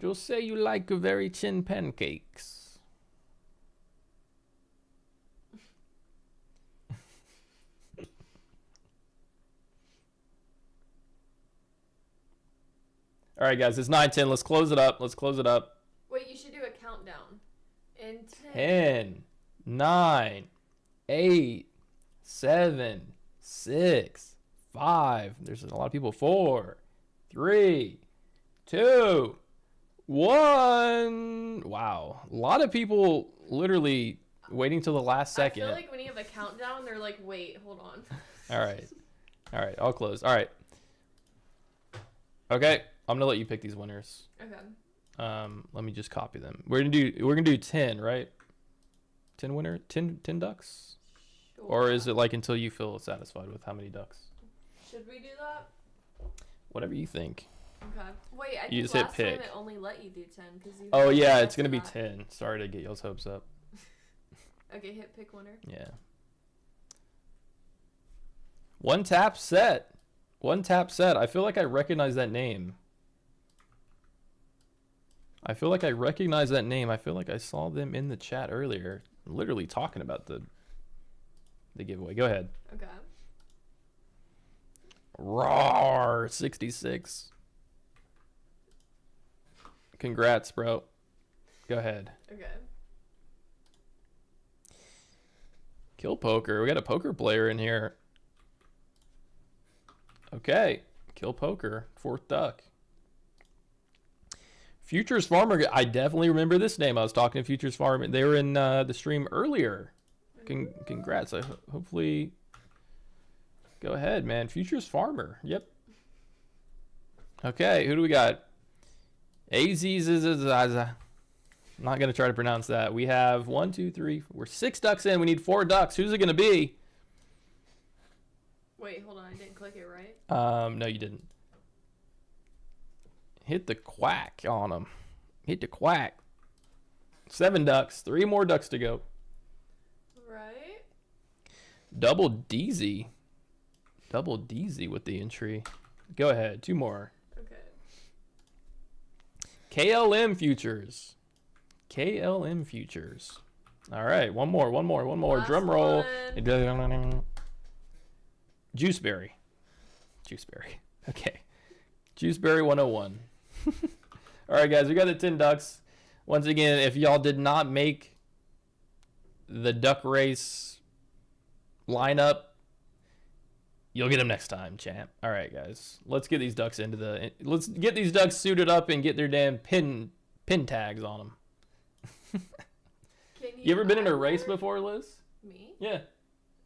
Just say you like very chin pancakes. All right, guys, it's 9:10. Let's close it up. Let's close it up. Wait, you should do a countdown. In 10, 9, 8, 7, 6, 5. There's a lot of people. 4, 3, 2, 1. Wow. A lot of people literally waiting till the last second. I feel like when you have a countdown, they're like, wait, hold on. All right. All right, I'll close. All right. Okay, I'm going to let you pick these winners. Okay. Let me just copy them. We're gonna do 10, right? 10 winner, 10 ducks? Sure. Or is it like until you feel satisfied with how many ducks? Should we do that? Whatever you think. Okay. Wait, I You think just hit last time pick. it only let you do 10 because you. Oh yeah, it's gonna be 10. Sorry to get y'all's hopes up. Okay, hit pick winner. Yeah. One tap set. One tap set. I feel like I recognize that name. I feel like I recognize that name. I feel like I saw them in the chat earlier, literally talking about the giveaway. Go ahead. Okay. Roar 66. Congrats, bro. Go ahead. Okay. Kill poker. We got a poker player in here. Okay. Kill poker. Fourth duck. Futures Farmer. I definitely remember this name. I was talking to Futures Farmer. They were in the stream earlier. Congrats. Hopefully. Go ahead, man. Futures Farmer. Yep. Okay. Who do we got? Azizazaza. I'm not going to try to pronounce that. We have 1, 2, 3. We're 6 ducks in. We need 4 ducks. Who's it going to be? Wait, hold on. I didn't click it right. No, you didn't. Hit the quack on them. Hit the quack. 7 ducks. 3 more ducks to go. Right. Double DZ. Double DZ with the entry. Go ahead. 2 more. Okay. KLM futures. KLM futures. All right. One more. Last Drum roll. one. Juiceberry. Okay. Juiceberry 101. All right, guys. We got the 10 ducks. Once again, if y'all did not make the duck race lineup, you'll get them next time, champ. All right, guys. Let's get these ducks let's get these ducks suited up and get their damn pin tags on them. You ever been in a race before, Liz? Me? Yeah.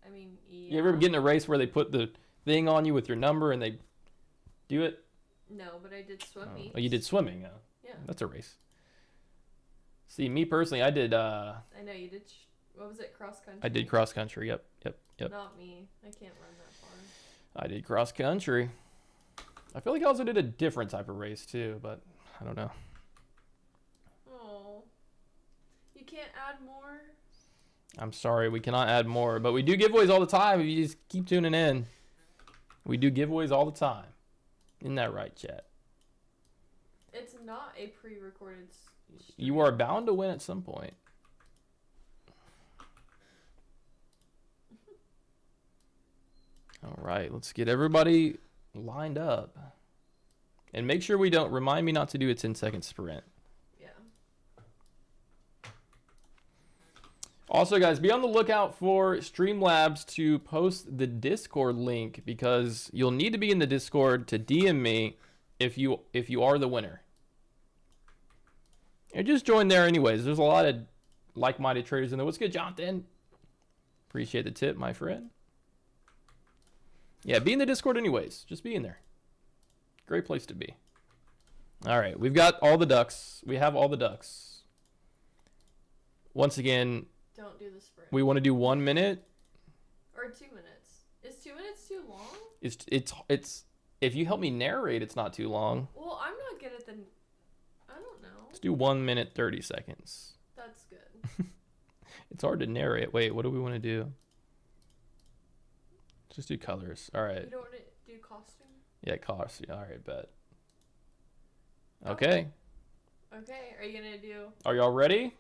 I mean, yeah. You ever get in a race where they put the thing on you with your number and they do it? No, but I did swim meets. Oh, you did swimming. Yeah. That's a race. See, me personally, I did. I know you did. What was it? Cross country. I did cross country. Yep. Not me. I can't run that far. I did cross country. I feel like I also did a different type of race too, but I don't know. Oh. You can't add more? I'm sorry, we cannot add more, but we do giveaways all the time. If you just keep tuning in, we do giveaways all the time. Isn't that right, chat? It's not a pre-recorded You are bound to win at some point. All right, let's get everybody lined up. And make sure we don't, remind me not to do a 10-second sprint. Yeah. Also, guys, be on the lookout for Streamlabs to post the Discord link, because you'll need to be in the Discord to DM me if you are the winner. And just join there anyways. There's a lot of like-minded traders in there. What's good, Jonathan? Appreciate the tip, my friend. Yeah, be in the Discord anyways. Just be in there. Great place to be. All right, we've got all the ducks. We have all the ducks. once again, Don't do the sprint. we want to do 1 minute. Or 2 minutes. Is 2 minutes too long? It's if you help me narrate, it's not too long. Well, I'm not good at the. I don't know. Let's do 1 minute 30 seconds. That's good. It's hard to narrate. Wait, what do we want to do? Just do colors. All right. You don't want to do costume? Yeah, costume. All right, bet. Okay. Okay, are you gonna do? Are y'all ready?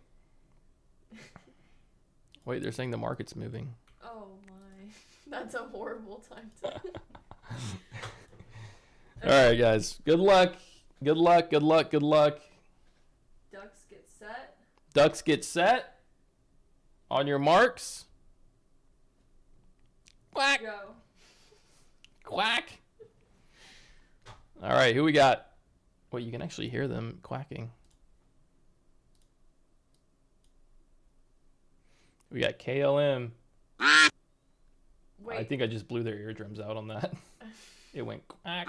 Wait, they're saying the market's moving. Oh my, that's a horrible time to. All right, guys. Good luck. Good luck. Good luck. Good luck. Ducks get set. Ducks get set. On your marks. Quack. Go. Quack. All right, who we got? Wait, you can actually hear them quacking. We got KLM. Wait. I think I just blew their eardrums out on that. It went quack.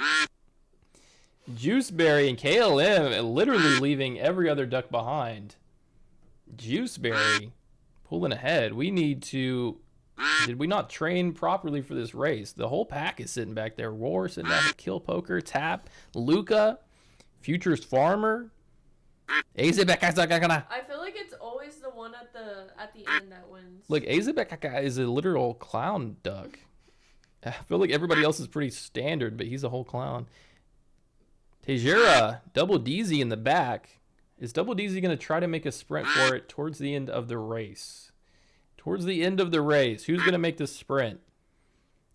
Juiceberry and KLM literally leaving every other duck behind. Juiceberry pulling ahead. We need to... Did we not train properly for this race? The whole pack is sitting back there. Roar sitting back. Kill Poker. Tap. Luca. Futures Farmer. I feel like it's always the one at the end that wins. Look, Azebekaka is a literal clown duck. I feel like everybody else is pretty standard, but he's a whole clown. Tejera, Double DZ in the back. Is Double DZ going to try to make a sprint for it towards the end of the race? Towards the end of the race, who's going to make the sprint?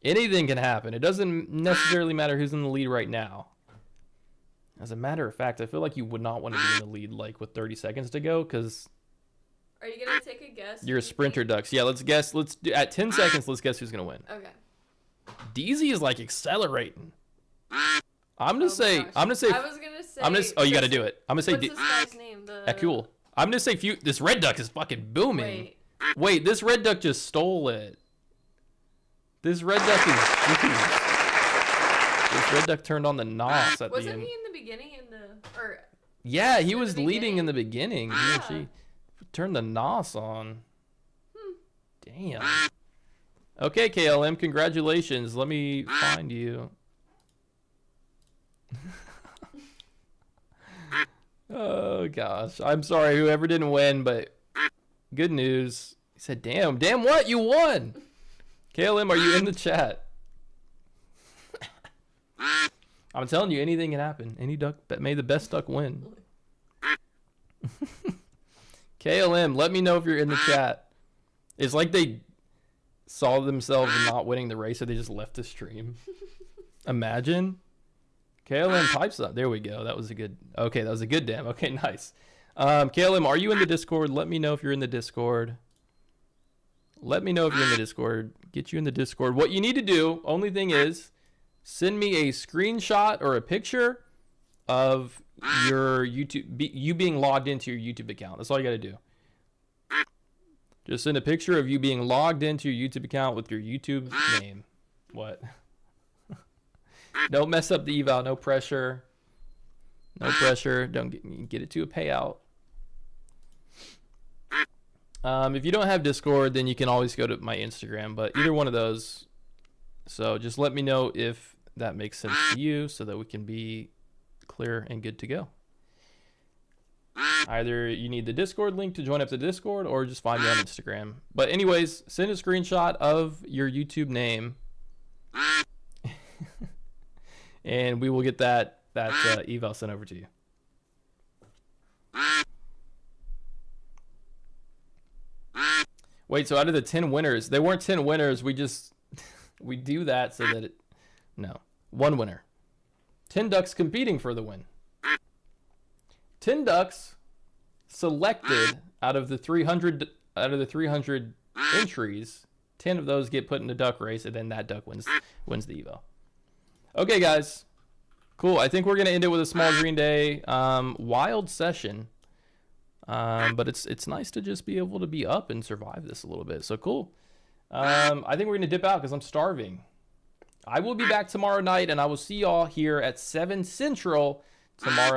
Anything can happen. It doesn't necessarily matter who's in the lead right now. As a matter of fact, I feel like you would not want to be in the lead like with 30 seconds to go because... Are you going to take a guess? You're a sprinter, Ducks. Yeah, let's guess. Let's do at 10 seconds. Let's guess who's gonna win. Okay. DZ is like accelerating. I'm gonna say. Gosh. I'm gonna say. I was gonna say. I'm gonna. Oh, you gotta do it. I'm gonna say. What's this guy's name? Cool. I'm gonna say. This red duck is fucking booming. Wait, this red duck just stole it. This red duck is. This red duck turned on the nos at the end. Wasn't he in the beginning or? Yeah, he was leading in the beginning. He Yeah. actually turned the nos on. Damn. Okay, KLM, congratulations. Let me find you. Oh, gosh. I'm sorry, whoever didn't win, but good news. He said, damn what? You won. KLM, are you in the chat? I'm telling you, anything can happen. Any duck, may the best duck win. KLM, let me know if you're in the chat. It's like they saw themselves not winning the race, so they just left the stream. Imagine. KLM types up. There we go. That was a good. Okay, that was a good damn. Okay, nice. KLM, are you in the Discord? Let me know if you're in the Discord. Let me know if you're in the Discord. Get you in the Discord. What you need to do, only thing is, send me a screenshot or a picture of your you being logged into your YouTube account. That's all you got to do. Just send a picture of you being logged into your YouTube account with your YouTube name. What? Don't mess up the eval. No pressure. No pressure. Don't get it to a payout. If you don't have Discord, then you can always go to my Instagram. But either one of those. So just let me know if that makes sense to you so that we can be clear and good to go. Either you need the Discord link to join up to Discord or just find me on Instagram. But anyways, send a screenshot of your YouTube name. And we will get that eval sent over to you. Wait, so out of the 10 winners, there weren't 10 winners. We do that so that no. One winner. 10 ducks competing for the win. 10 ducks selected out of the 300 entries. 10 of those get put in the duck race, and then that duck wins the eval. Okay, guys. Cool. I think we're gonna end it with a small green day. Wild session. But it's nice to just be able to be up and survive this a little bit. So cool. I think we're gonna dip out because I'm starving. I will be back tomorrow night, and I will see y'all here at 7 Central tomorrow.